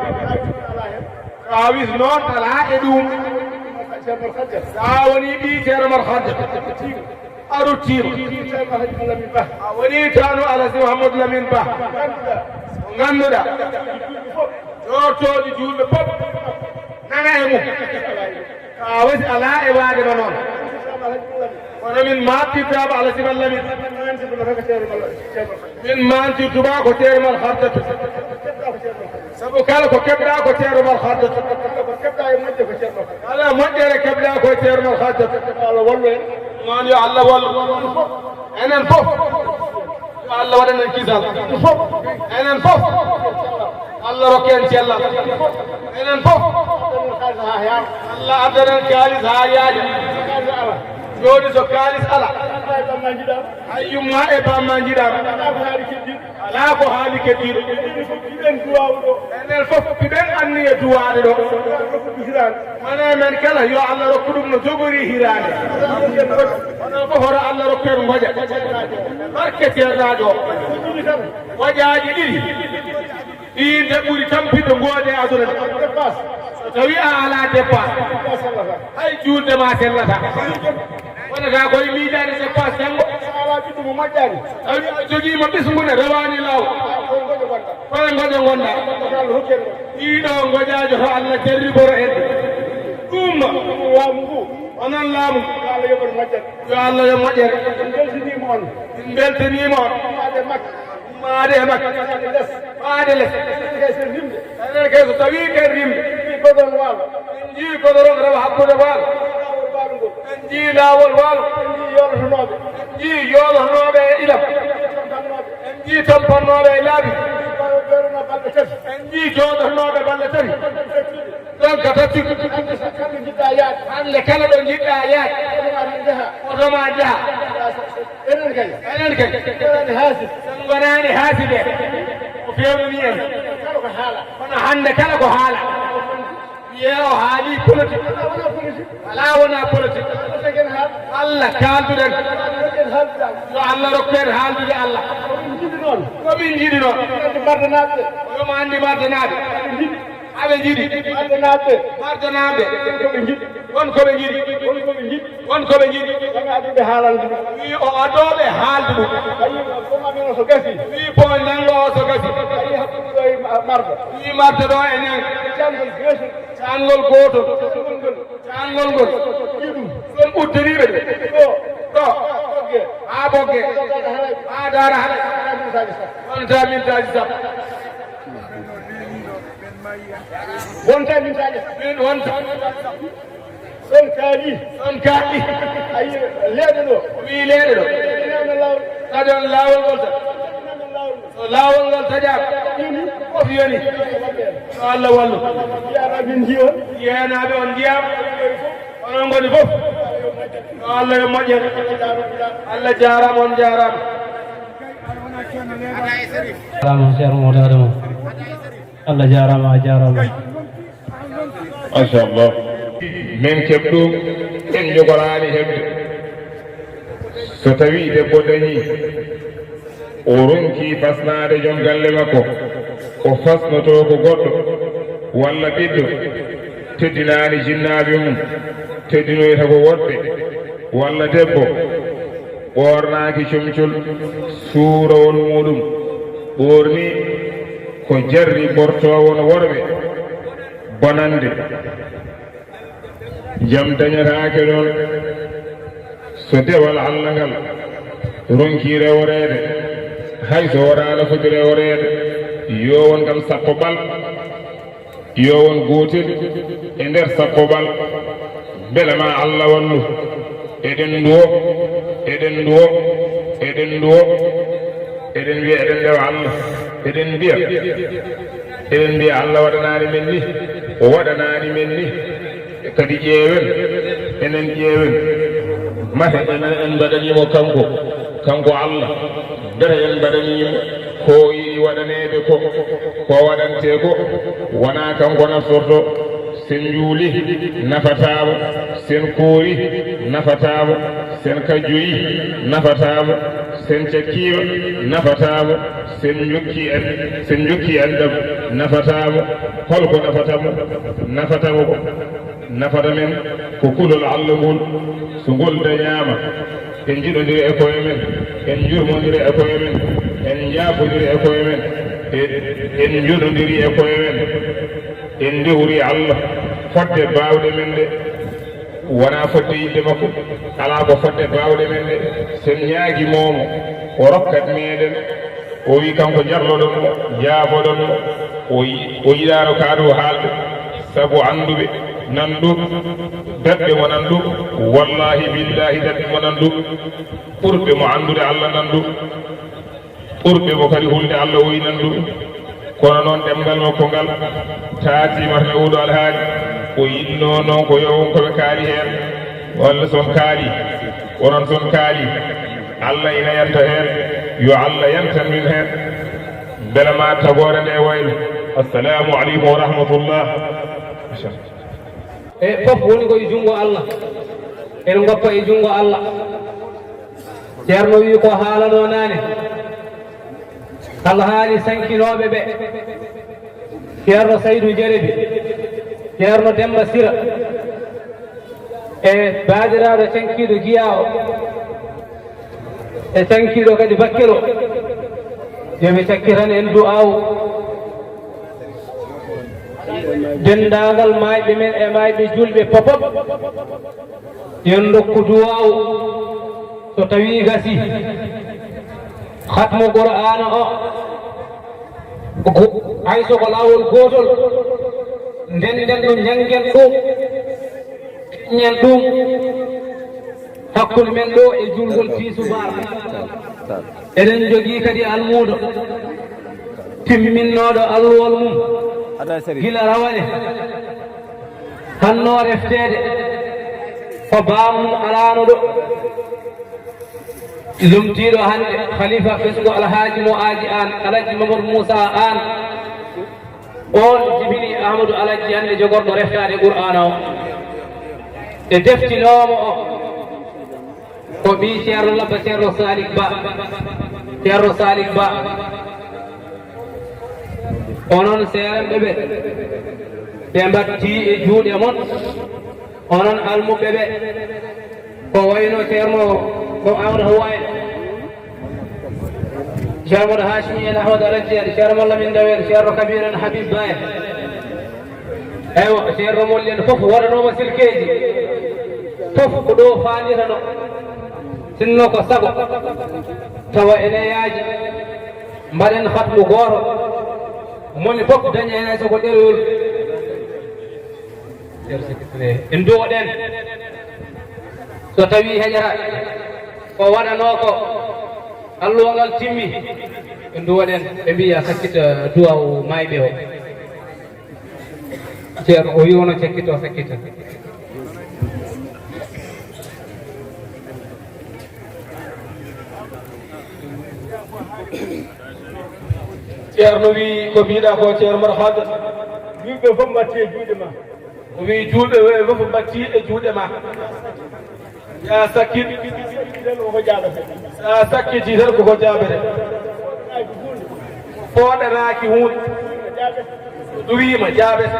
ka wis noon ala e ɗum sa woni ɓi ceerno mar hadja a ruttima a woni tano alasi Mouhamadou Lamine Ba o ganduɗa jortoɗi julɓe fof nana e mum ka wasi ala e wadema noon kono min mabtirtama alasiman Lamine min mantirtuma ko ceerno mar haddata sabu kala ko keɓɗa ko ceerno mar haddata kala moƴƴere keɓɗa ko ceerno mar haddata Allah wallu en noon yo Allah wallu enen fof yo Allah waɗanen kisal enen fof Allah rokken cellal enen fof Allah addanen kalis ha yaaja joni so kalis ala hayyumma e bamma jiɗama ala ko haali keddiɗo enen fof piɗen anni e duwade ɗo wona men kala yo Allah rokku ɗum no jogori hirade onon fof hoto Allah rokku en goƴa barke ceernajo o goƴaji ɗiɗi ɗinde ɓuuri tampide ngoode aduna so tawi a ala dépasse hay juurdema sellata wonata koye miijade dépasse janggo mo moƴƴani tawi a joguima ɓisgude rawani law koye goƴo gonɗa ɗiɗo goƴajo to Allah jarriboro en ɗum laamu ngu onon laamu yo Allah yo moƴƴere beltanima on min beltanima on maade e makko maade less enen kay so tawi ken rimde godon waalo en jii godoron rewa hakkude waalo en jii laawol waalo en jii yolotonoɓe e ilam en jii tampannoɓe e laabi en jii jooɗotonoɓe balle tati donc tati hande kala ɗo jiɗɗa yaade otoma jaaha enen kay sen gonani haasiɓe ko fewnani en kono hande kala ko haala wiye o haali politique ala wona politique Allah kalduɗen yo Allah rokku en haaldude Allah komin jiɗi noon oyomo andi mardanaɓe aɓe jiɗi mardanaɓe wonkoɓe jiɗi wonkoɓe jiɗi wi o aɗoɓe haalde ɗum wi po nango o so gasi wi marde ɗo e nen cangol gotol cangol ngol ɗon ɓuddaniɓe ɗo ha bogge ha dara haɗa wonta mintaji sappo wonta mintaji min wonta son kaali ayi leeɗe ɗo wi leeɗe ɗo kadi on laawol ngol tan so laawol ngol taƴaka fof yoni so Allah wallu yiyanaɓe on jiyama onon goni fof yo Allah yo moƴƴere Allah jarama on jarama ceerno Mawdo Adama Allah jarama a jarama machallah min keɓɗum en jogorani heɓde so tawi debbo dañi o ronki fasnade joom galle makko o fasnoto ko goɗɗo walla ɓiɗɗo teddinani jinnaɓe mum teddinoyta ko woɗɓe walla debbo ɓornaki comcol suurowol muɗum ɓorni ko jarri ɓortowon worɓe bonande jam dañatake ɗon so dewal Allah ngal ronki reworede hay so waɗano fodire worede yo won kam sappo ɓal yo won gotel e nder sappo ɓal beele ma Allah wallu eɗen duwo eɗen duwo eɗen duwo eɗen wiya eɗen ndewa Allah eɗen mbiya Allah waɗanani men ni o waɗanani men ni kadi ƴeewen enen ƴeewen mate en mbaɗanimo kanko Allah bete en mbaɗanimo ko yiɗi waɗanede ko waɗante ko wona kanko naftorto sen juuli nafatamo sen koori nafatamo sen kajjoyi nafatamo sen cakkima nafatamo sen jokki andam nafatamo holko nafatamo ko nafata men ko kulol Allah ngol so ngol dañama en jiɗodiri e koye men en jurmodiri e koye men en jaafodiri e koye men en joɗodiri e koye men en dewri Allah fodde bawɗe men ɗe wona fodde yidde makko ala ko fodde bawɗe men ɗe sen ñaaguimomo o rokkat meɗen o wi kanko jarloɗon mo jaaboɗon mo o yiɗano kaɗo haalde saabu anduɓe nanɗu daɗɓe mo nanɗu wallahi billahi daɗɓe mo nanɗu ɓurɓe mo andude Allah nanɗu ɓurɓe mo kadi hulde Allah oyi nanɗu kono noon ɗemgal makko ngal taatimata oɗo alhaali o yinno noon ko yowon koɓe kaali hen walla son kaali onon son kaali Allah ina yanta hen yo Allah yantan min hen beele ma tagore nde waylo assalamu aleykum wa rahmatullah e fof woni koye junngo Allah en goppa e junngo Allah ceerno wi ko haalano naane Allah haali sankinoɓe ɓe ceerno Saydou Diarebi ceerno Demba Sira e baadiraɗo cankiɗo Giya o e cankiɗo kadi Bakkilo yoɓe cakkitan en du'awu dendagal mayɓe men e mayɓe julɓe popop yen dokku duwawu so tawi gasi hatmo Qur'ana o hayso ko lawol gotol ndenden ɗum jangen ɗum ñen ɗum hakkude men ɗo e julgol tisubar eɗen jogui kadi almudo timminnoɗo alluwol mum gila rawane hanno reftede ko bamum alano ɗo lumtiɗo hande khalifa ɓesgo alhaji mo aji an alaji Mamadou Moussa an on jibini Amadou alaji hande jogorɗo reftade Qur'ana o e deftinomo o ko ɓi ceerno labba ceerno Salik Ba onon seeremɓe ɓe ɓe mbatti e juuɗe mon onon almuɓe ɓe ko wayno ceerno ko Amadou Hawa en ceerno Hachimi en Ahmad Alaji en ceerno Lamin Dawe en ceerno Kabir en Habib Ba en eywa ceerno molli en fof waɗanoma silkeji fof ko ɗo faanirano sinno ko sago tawa ene yaaji mbaɗen hatmu goto moni fof daña hen soko ɗerewol en duwoɗen so tawi heƴata ko waɗano ko alluwa ngal timmi en duwoɗen ɓe mbiya sakkita duwaw mayɓe o ceerno o wiwono cakkito sakkita ceerno wi ko mbiɗa ko ceerno mbaɗa hadda yimɓe fof mbatti e juuɗe ma o wi juuɗe ɓe fof mbatti e juuɗe ma ya sakkit koko jaɓete sa sakkiti tan koko jaɓete fooɗanaki hunde ɗum wima jaɓete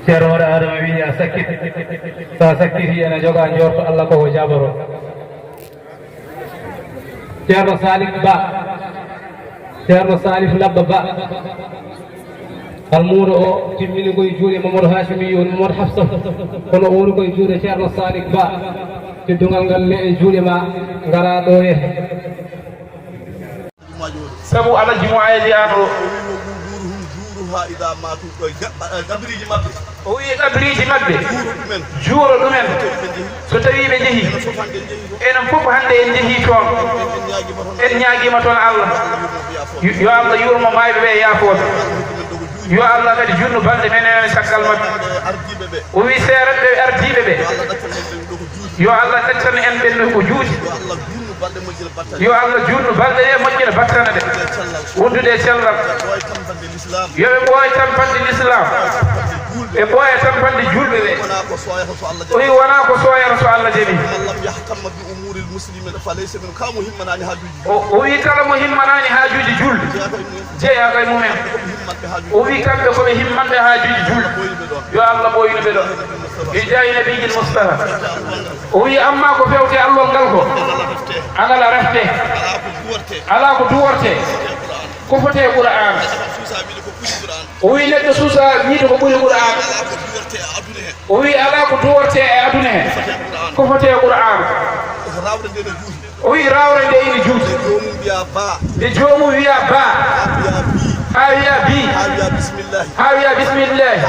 ceerno waɗa adama wi ya sakkit sa sakkiti ene joga jorto Allah koko jaboro ceerno Salif Ba ceerno Salif Labba Ba almuudo o timmini koye juuɗe Mamadou Hachimi yon Mamadou Hafsa kono o woni koye juuɗe ceerno Sadick Ba teddungal ngal ne e juuɗe ma ngara ɗo he sabu alaji mo ayliyato o wi gabriji mabɓe juuro ɗumen so tawi ɓe jeehi enen fof hande en jeehi toon en ñaguima toon Allah yo Allah yurmo mayɓe ɓe yaafoɓe yo Allah kadi junnu balɗe men e caggal mabɓe o wi seeranɓe ardiɓe ɓe yo Allah ɗaccana en ɓenno ko juuti yo Allah junnu balɗe ɗe moƴƴina battana ɗe wondude e cellal yoɓe ɓooya tampande l'islam ɓe ɓooya tampande julɓe ɓe o wi wona ko soyata so Allah jaɓi o wi kala mo himmanani haajuji julɓe jeeya kay mumen o wi kamɓe koɓe himmanɓe haajuji julɓe yo Allah ɓoyno ɓe ɗo e jayi nabiyil Mustafa o wi amma ko fewte allol ngal ko agala refte ala ko duworte ko fote Qur'an o wi neɗɗo suusa wiide ko ɓuri Qur'an o wi ala ko duworte e aduna he ko fote Qur'an o wi rawre nde ine juuti nde joomum wiya ba ha wiya bi ha wiya bisimillahi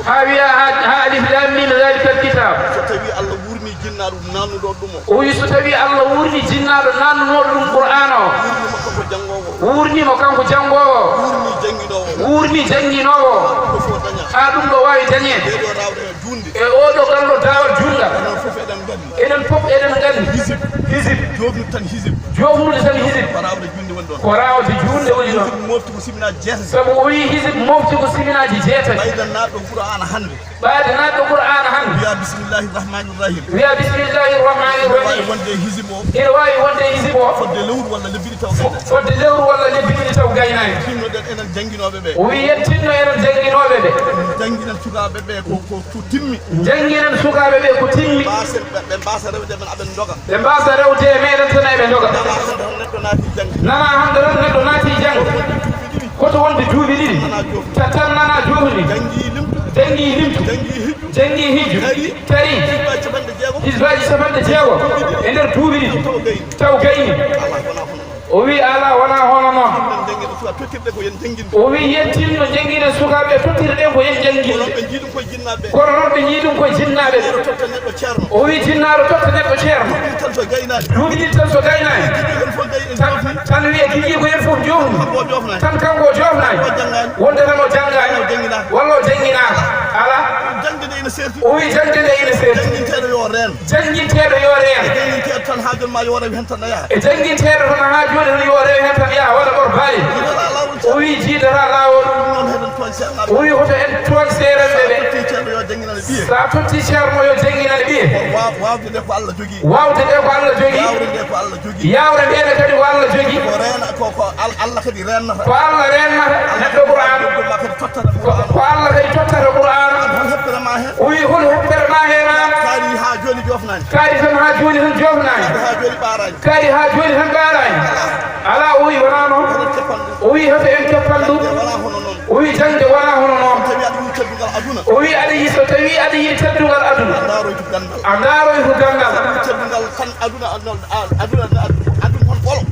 ha wiya ha alif lam mim zalika alkitab o wi so tawi Allah wurni jinnaɗo nannunoɗo ɗum Qur'an o wurnimo kanko jangowo wurni jangguinowo ha ɗum ɗo wawi dañede e oɗo gallo dawal jungal enen fof eɗen gandi hisib jofnude tan hisib ko rawde junde woni ɗon sabu o wi hisib mofti ko siminaji jeetati ɓaade naɗɗo Qur'an hande wiya bisimillahi rahmani rahim ene wawi wonde hisib o fodde lewru walla lebbiɗiɗi taw gaynani o wi yettinno enen janguinoɓe ɓe janguinen sukaɓe ɓe ko timmi janguinen sukaɓe ɓe ko timmi ɓe mbasa rewde men aɓen doga ɓe mbasa rewde meɗen tan eɓe doga nana hande tan neɗɗo naati janggo koto wonde duuɓi ɗiɗi tan nana jofni jangi limtu jangi hijju tari hisbaji capanɗe jeegom e nder duuɓi ɗiɗi taw gayni o wi ala wona hono noon o wi yettinno jangguinen sukaɓe tottirɗen ko yen janggino kono noon ɓe jii ɗum koye jinnaɓe o wi jinnaɗo totta neɗɗo ceerno duuɓi ɗiɗi tan so gaynani tan wiye kiji ko yen foof jofni tan kanko o jofnani wonde tan o janggani walla o jangguinaka ala o wi jangguede ine seerti janguinteɗo yo reen janguinteɗo tan haajol ma yo rew hen tan aya e janguinteɗo tan ha joni tan yo rew hen tan yaa waɗa ɓor baali o wi jiidata lawol o wi hoto en toon seerenɓe ɓe sa totti ceerno yo janguinane ɓiye wawde nde ko Allah jogui yawre ndene kadi ko Allah jogui ko Allah kadi rennata ko Allah rennata neɗɗo Qur'an ko Allah kadi tottata Qur'an o wi hol heɓɓere ma henama kaari ha joni jofnani kaari tan ha joni tan jofnani kaari ha joni tan ɓaarani ala o wi wona noon o wi hoto en keppan ɗum o wi jangde wona hono noon o wi aɗa yi so tawi aɗa yi teddugal aduna a daaroy ko gandal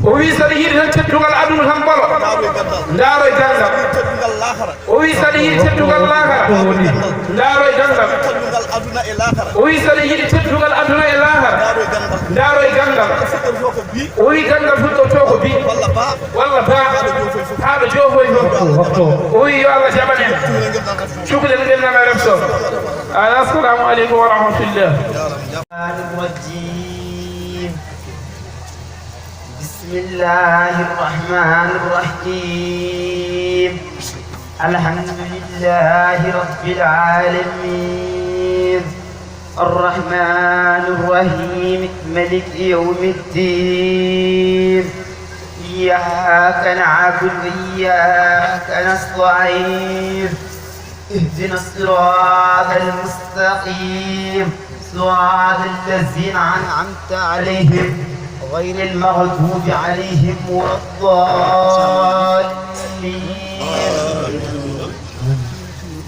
o wi saɗa yiɗi tan teddugal aduna tan ɓolo daaroy gandal o wi saɗa yiɗi teddugal laakara daaroy gandal o wi saɗa yiɗi teddugal aduna e laakara daaroy gandal o wi gandal fuɗɗorto ko bi walla ba haɗo jofoy fof o wi yo Allah jaɓan en cukle no ɗennama refso assalamu aleykum wa rahmatullah بسم الله الرحمن الرحيم الحمد لله رب العالمين الرحمن الرحيم ملك يوم الدين إياك نعبد وإياك نستعين اهدنا الصراط المستقيم صراط الذين أنعمت عليهم غير المغضوب عليهم ولا الضالين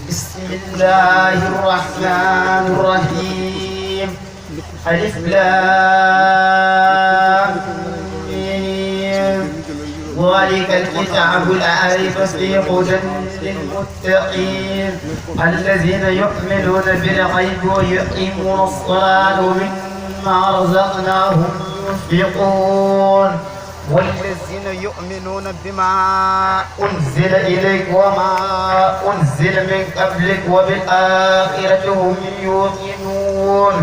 بسم الله الرحمن الرحيم ألف لام ميم ذلك الكتاب لا ريب فيه هدى للمتقين الذين يؤمنون بالغيب ويقيمون الصلاة ومما رزقناهم ينفقون والذين يؤمنون بما أنزل إليك وما أنزل من قبلك وبالآخرة هم يوقنون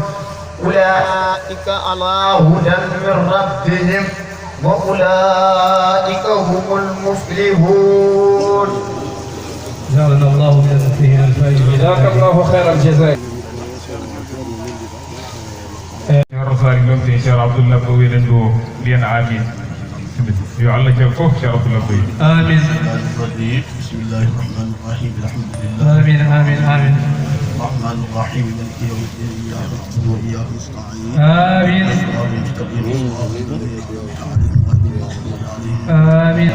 أولئك على هدى من ربهم وأولئك هم المفلحون. جعلنا الله من المفلحين الفائزين. جزاك الله خير الجزاء. رسول الله شيخ عبد الله بويرندو لين آمين. يا الله جفوه شيخ عبد الله بوير. آمين. بسم الله الرحمن الرحيم الحمد لله. آمين آمين آمين. الرحمن الرحيم مالك يوم الدين إياك نعبد وإياك نستعين. آمين. آمين.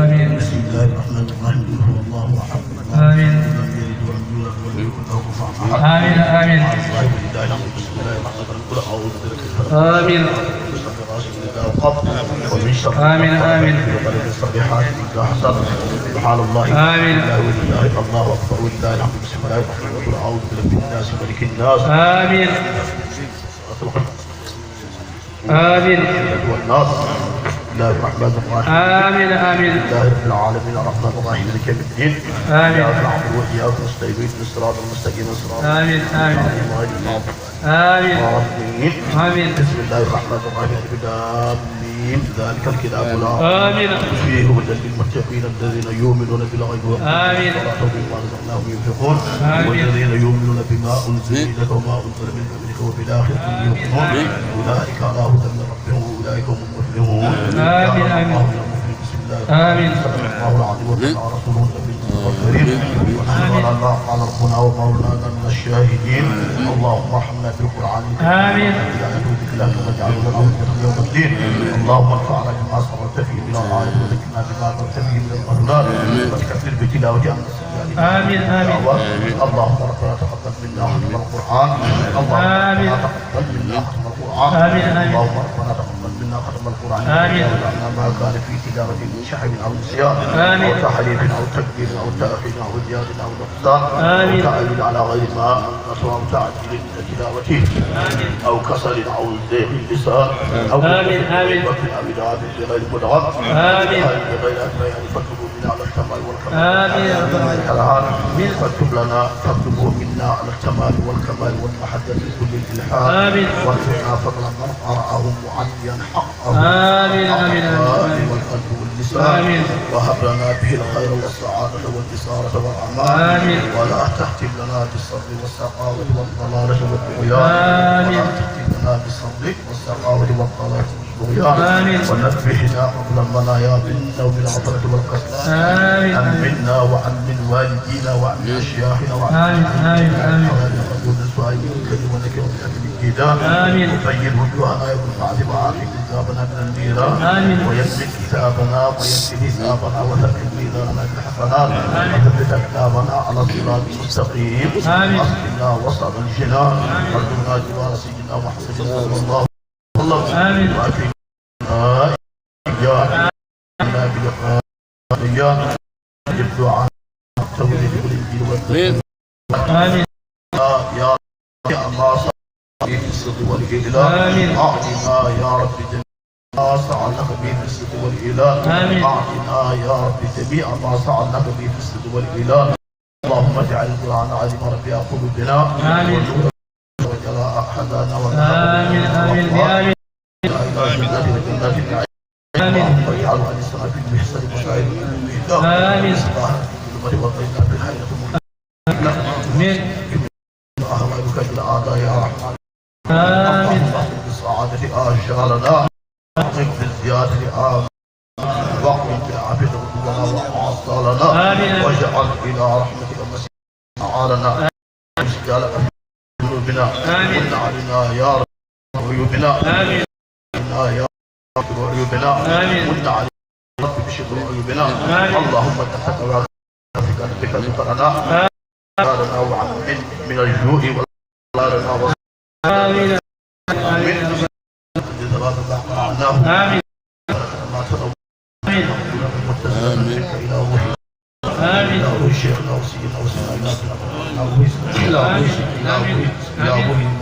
آمين. بسم الله الرحمن الرحيم قل هو الله أحد. آمين. آمين آمين. آمين. ومن شر آمين آمين. الصالحات إذا حصل سبحان الله. آمين. الله أكبر ولله الحمد. بسم الله الرحمن الرحيم قل أعوذ برب الناس ملك الناس. آمين. آمين. والناس. بسم الله الرحمن الرحيم. آمين آمين. لله رب العالمين الرحمن الرحيم مالك يوم الدين. آمين. إياك نعبد وإياك نستعين اهدنا الصراط المستقيم صراط آمين آمين. آمين. آمين. بسم الله الرحمن الرحيم ألف لام ميم ذلك الكتاب لا آمين. فيه هدى للمتقين الذين يؤمنون بالغيب آمين. وبما رزقناهم ينفقون آمين. والذين يؤمنون بما أنزل إليك وما أنزل من قبلك وبالآخرة هم يوقنون أولئك على هدى من ربهم وأولئك هم المفلحون. آمين آمين. آمين. صدق الله العظيم وصدق رسوله النبي الكريم ونحن على الله قال ربنا ومولانا من الشاهدين. اللهم ارحمنا بالقرآن آمين. يوم الدين. اللهم انفعنا بما صبرت فيه من الآيات وذكرنا بما صبرت فيه من المغلال وتكفر بتلاوة عن آمين آمين. اللهم ربنا تقبل منا ختم القرآن. اللهم تقبل منا ختم القرآن. آمين آمين. اللهم ربنا تقبل منا ختم القرآن. آمين. وجعلنا ما كان في تلاوة من شحن أو نسيان أو تحريف أو تكبير أو تأخير أو زيادة أو نقصان أو تعليل على غير ما أنقص أو تعديل تلاوته أو كسر أو زيغ اللسان أو آمين آمين. أبداع بغير مدغم آمين. بغير أسماء فاكتبوا منا على الكمال والكمال. آمين. فاكتب لنا فاكتبوا منا على الكمال والكمال والمحدث في كل الإلحاد. آمين. وارزقنا فضلا من قرأه معليا حقه. آمين آمين آمين. والقلب واللسان. آمين. وهب لنا به الخير والسعادة والبصارة والأمان. آمين. ولا تختم لنا بالصبر والسقاوة والضلالة والطغيان. آمين. ولا تختم لنا بالصبر والسقاوة والضلالة والطغيان. آمين. ونبهنا قبل المنايا بالنوم العطرة والكسلان. آمين. أمنا وأمن والدينا وأمن أشياخنا وأمن آمين آمين آمين. آمين. وبين وجوهنا يوم البعث وعافي كتابنا من النيران. آمين. ويسر كتابنا ويسر حسابنا وثقل ميزاننا بالحسنات. وثبت أقدامنا على الصراط المستقيم. آمين. أسقنا وسط الجنان. وارزقنا جوار سيدنا محمد صلى الله عليه وسلم. آمين. وأكرمنا إياه بلقائك الدعاء التوحيد والإنجيل والتوحيد. آمين. يا الله في الصدق والإله. أعطنا يا رب جميع ما سعلك به في الصدق والإله. أعطنا يا رب جميع ما سعلك به في الصدق والإله. اللهم اجعل القرآن عظيم ربيع قلوبنا وجلاء أحزاننا آمين آمين آمين. اللهم اجعله عن السماء في المحسن وسائر آمين. آمين. أهوالك بالأعداء يا رحمن. آمين. اللهم بالسعادة آجالنا واقم بالزيادة آمين. واقم بالعافية رسولنا وعصالنا. واجعل إلى رحمتك مسيحنا واجعل قلوبنا وقل علينا يا رب عيوبنا. آمين. يا رب عيوبنا. وقل علينا رب بشكر عيوبنا. اللهم تحت بك ذكرنا أرادنا وعن من الجوع والله آمين آمين آمين آمين الشيخ وسيدنا وسيدنا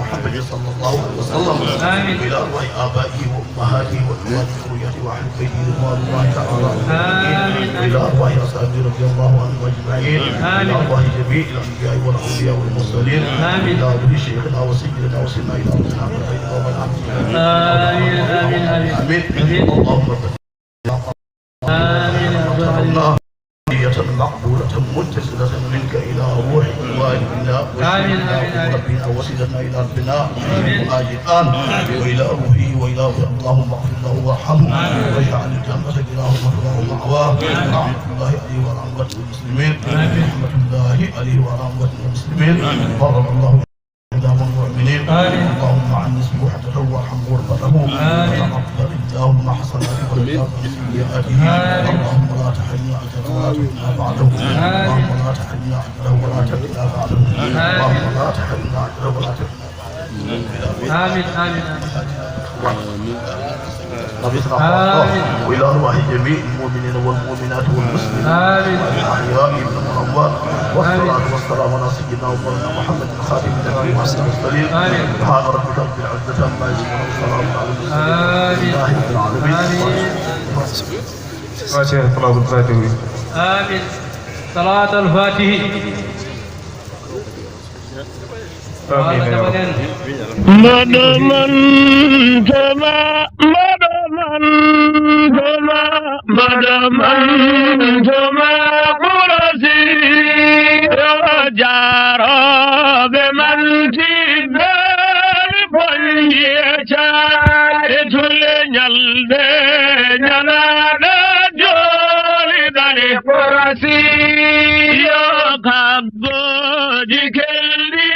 محمد صلى الله عليه وسلم إلى أرواح آبائه وأمهاته وإخوانه وذريته وأهل بيته رضوان الله تعالى إلى أرواح أصحابه رضي الله عنهم أجمعين إلى أرواح جميع الأنبياء والأولياء والمرسلين إلى روح شيخنا وسيدنا وسيدنا إلى ربنا آمين آمين آمين اللهم آمين مقبولة متصلة منك إلى روح والدنا وسيدنا ربنا وسيدنا إلى ربنا وآجئان وإلى روحه وإلى اللهم اغفر له وارحمه واجعل الجنة إله مثواه ومأواه رحمة الله عليه ورحمة المسلمين رحمة الله عليه ورحمة المسلمين بارك الله قدام المؤمنين اللهم عنس بوحدته وارحم غربته وتقبل اللهم حسناته وتجاوز سيئاته اللهم لا تحرمنا اجره ولا تفتنا بعده اللهم لا تحرمنا اجره ولا تفتنا بعده اللهم لا تحرمنا اجره ولا تفتنا آمين آمين وإلى أرواح جميع المؤمنين والمؤمنات والمسلمين والأحياء منهم والأموات والصلاة والسلام على سيدنا ومولانا محمد خاتم النبيين وأشرف المرسلين سبحان ربك رب العزة عما يصفون وسلام على المرسلين والحمد لله رب العالمين. فاتحة صلاة الفاتحة. آمين. صلاة الفاتحة. مدمن تما مدمن تما مدمن تما قرسي جارا بمن تبال فنيشا تلنيل دنيانا جولي دالي قرسي يا كابو جكلي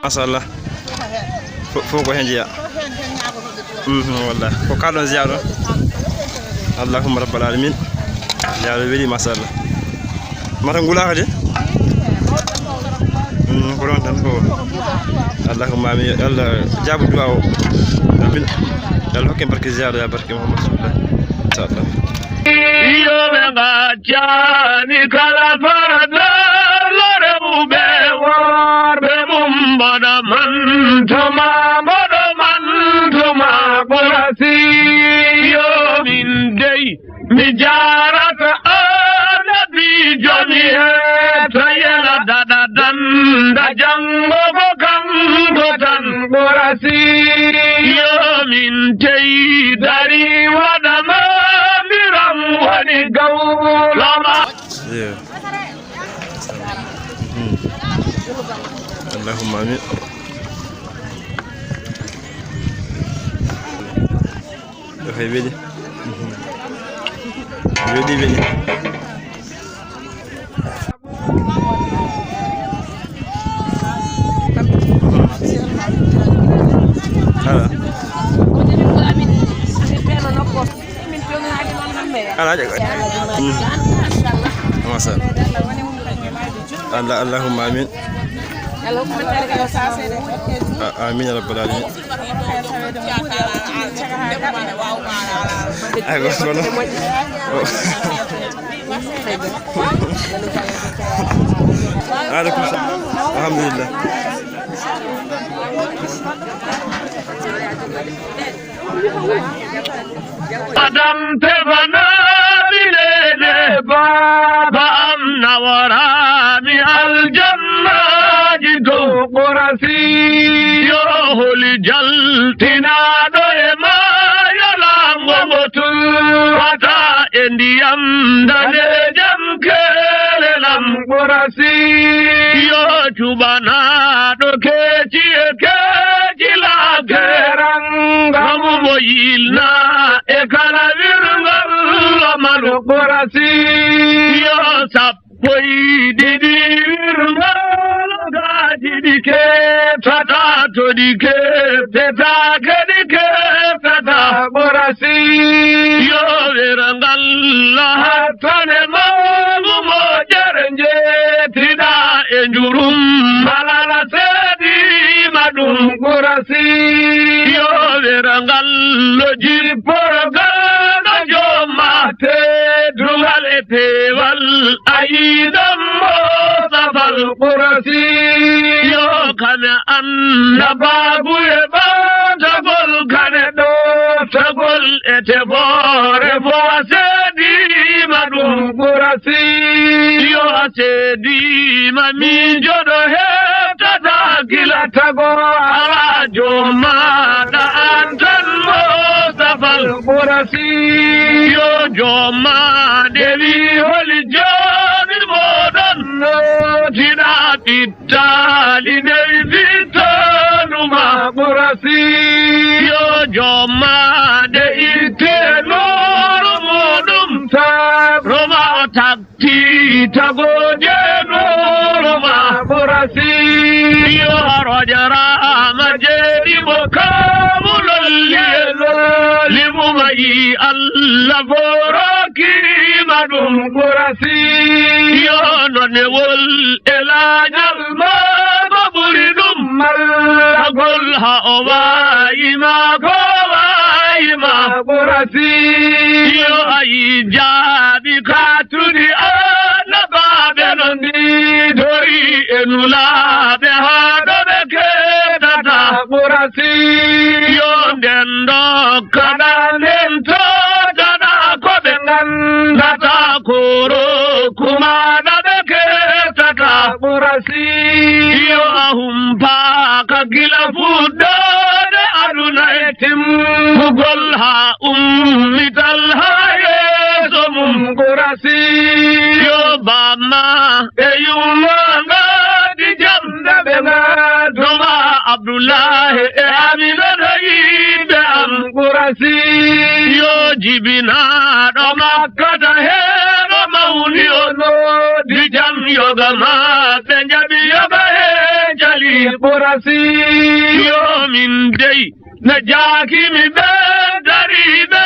masallah fof ko hen jeeya wallahi ko kalɗon ziyaɗo allahumma rabbal alamin yaalo weeli masallah mata ngulaka de ko ɗon tan ko allahumma amin allah jaabu duwa o amin allah hokken barke ziyaɗo ya barke Muhammad sallallahu yoɓe gaccani kala farada lorewɓe worɓe mum mboɗo mantuma ɓurasi yo min dey mi jarata anabi joni he to yela dada danda jango ko kanko tan ɓurasi yo min tey dari waɗama miram woni gawloma اللهم آمين dafay wéli wéli ala jaga masa اللهم آمين آمين يا رب العالمين aywa kono aleykum salam alhamdulillah Adam tebana bilene baba amna warani aljanna jitu qurasi yohul jaltina do ma yalango motul ata endiyam dane jam kelam qurasi yo chubana do kechi la geranga mo yilna e kala virngal amal qurasi yo sapoi didi virngal gaji dike tata to dike teta gedike tata qurasi yo virngal hatane magu mo jarenje tida enjurum malala sedi madum qurasi yo virngal loji porgana jomate drugalete wal aidam safal qurasi yo kana annababu eba tagol kana do tagol ete bore fo asedi madum qurasi yo asedi mami jodo he tata gila tago ala jomada antan safal qurasi yo joma devi hol jani modan tina titali devi tanuma qurasi yo joma de ite nor modum ta roma takti tago jeno roma qurasi yo rajara majedi bokamulal limumayi alla boraki madum qurasi yo nonewol elajal ma baburidum malagol ha owaima kowaima qurasi yo ayi jabi katudi anababe nondi dori enulabe hadobe ketata qurasi yo ndendo kadanen to dana ko be ngandata koro kuma dabe ketata qurasi yo ahum pa ka gila fudade aduna etim gol ha ummital haye somum qurasi yo bama e yumanga di jamda be doma abdullah e amina dayide am qurasi yo jibina do makata he do mawni ono di jam yoga ma benjabi yoga he jali qurasi yo min dey najaki mi be dari be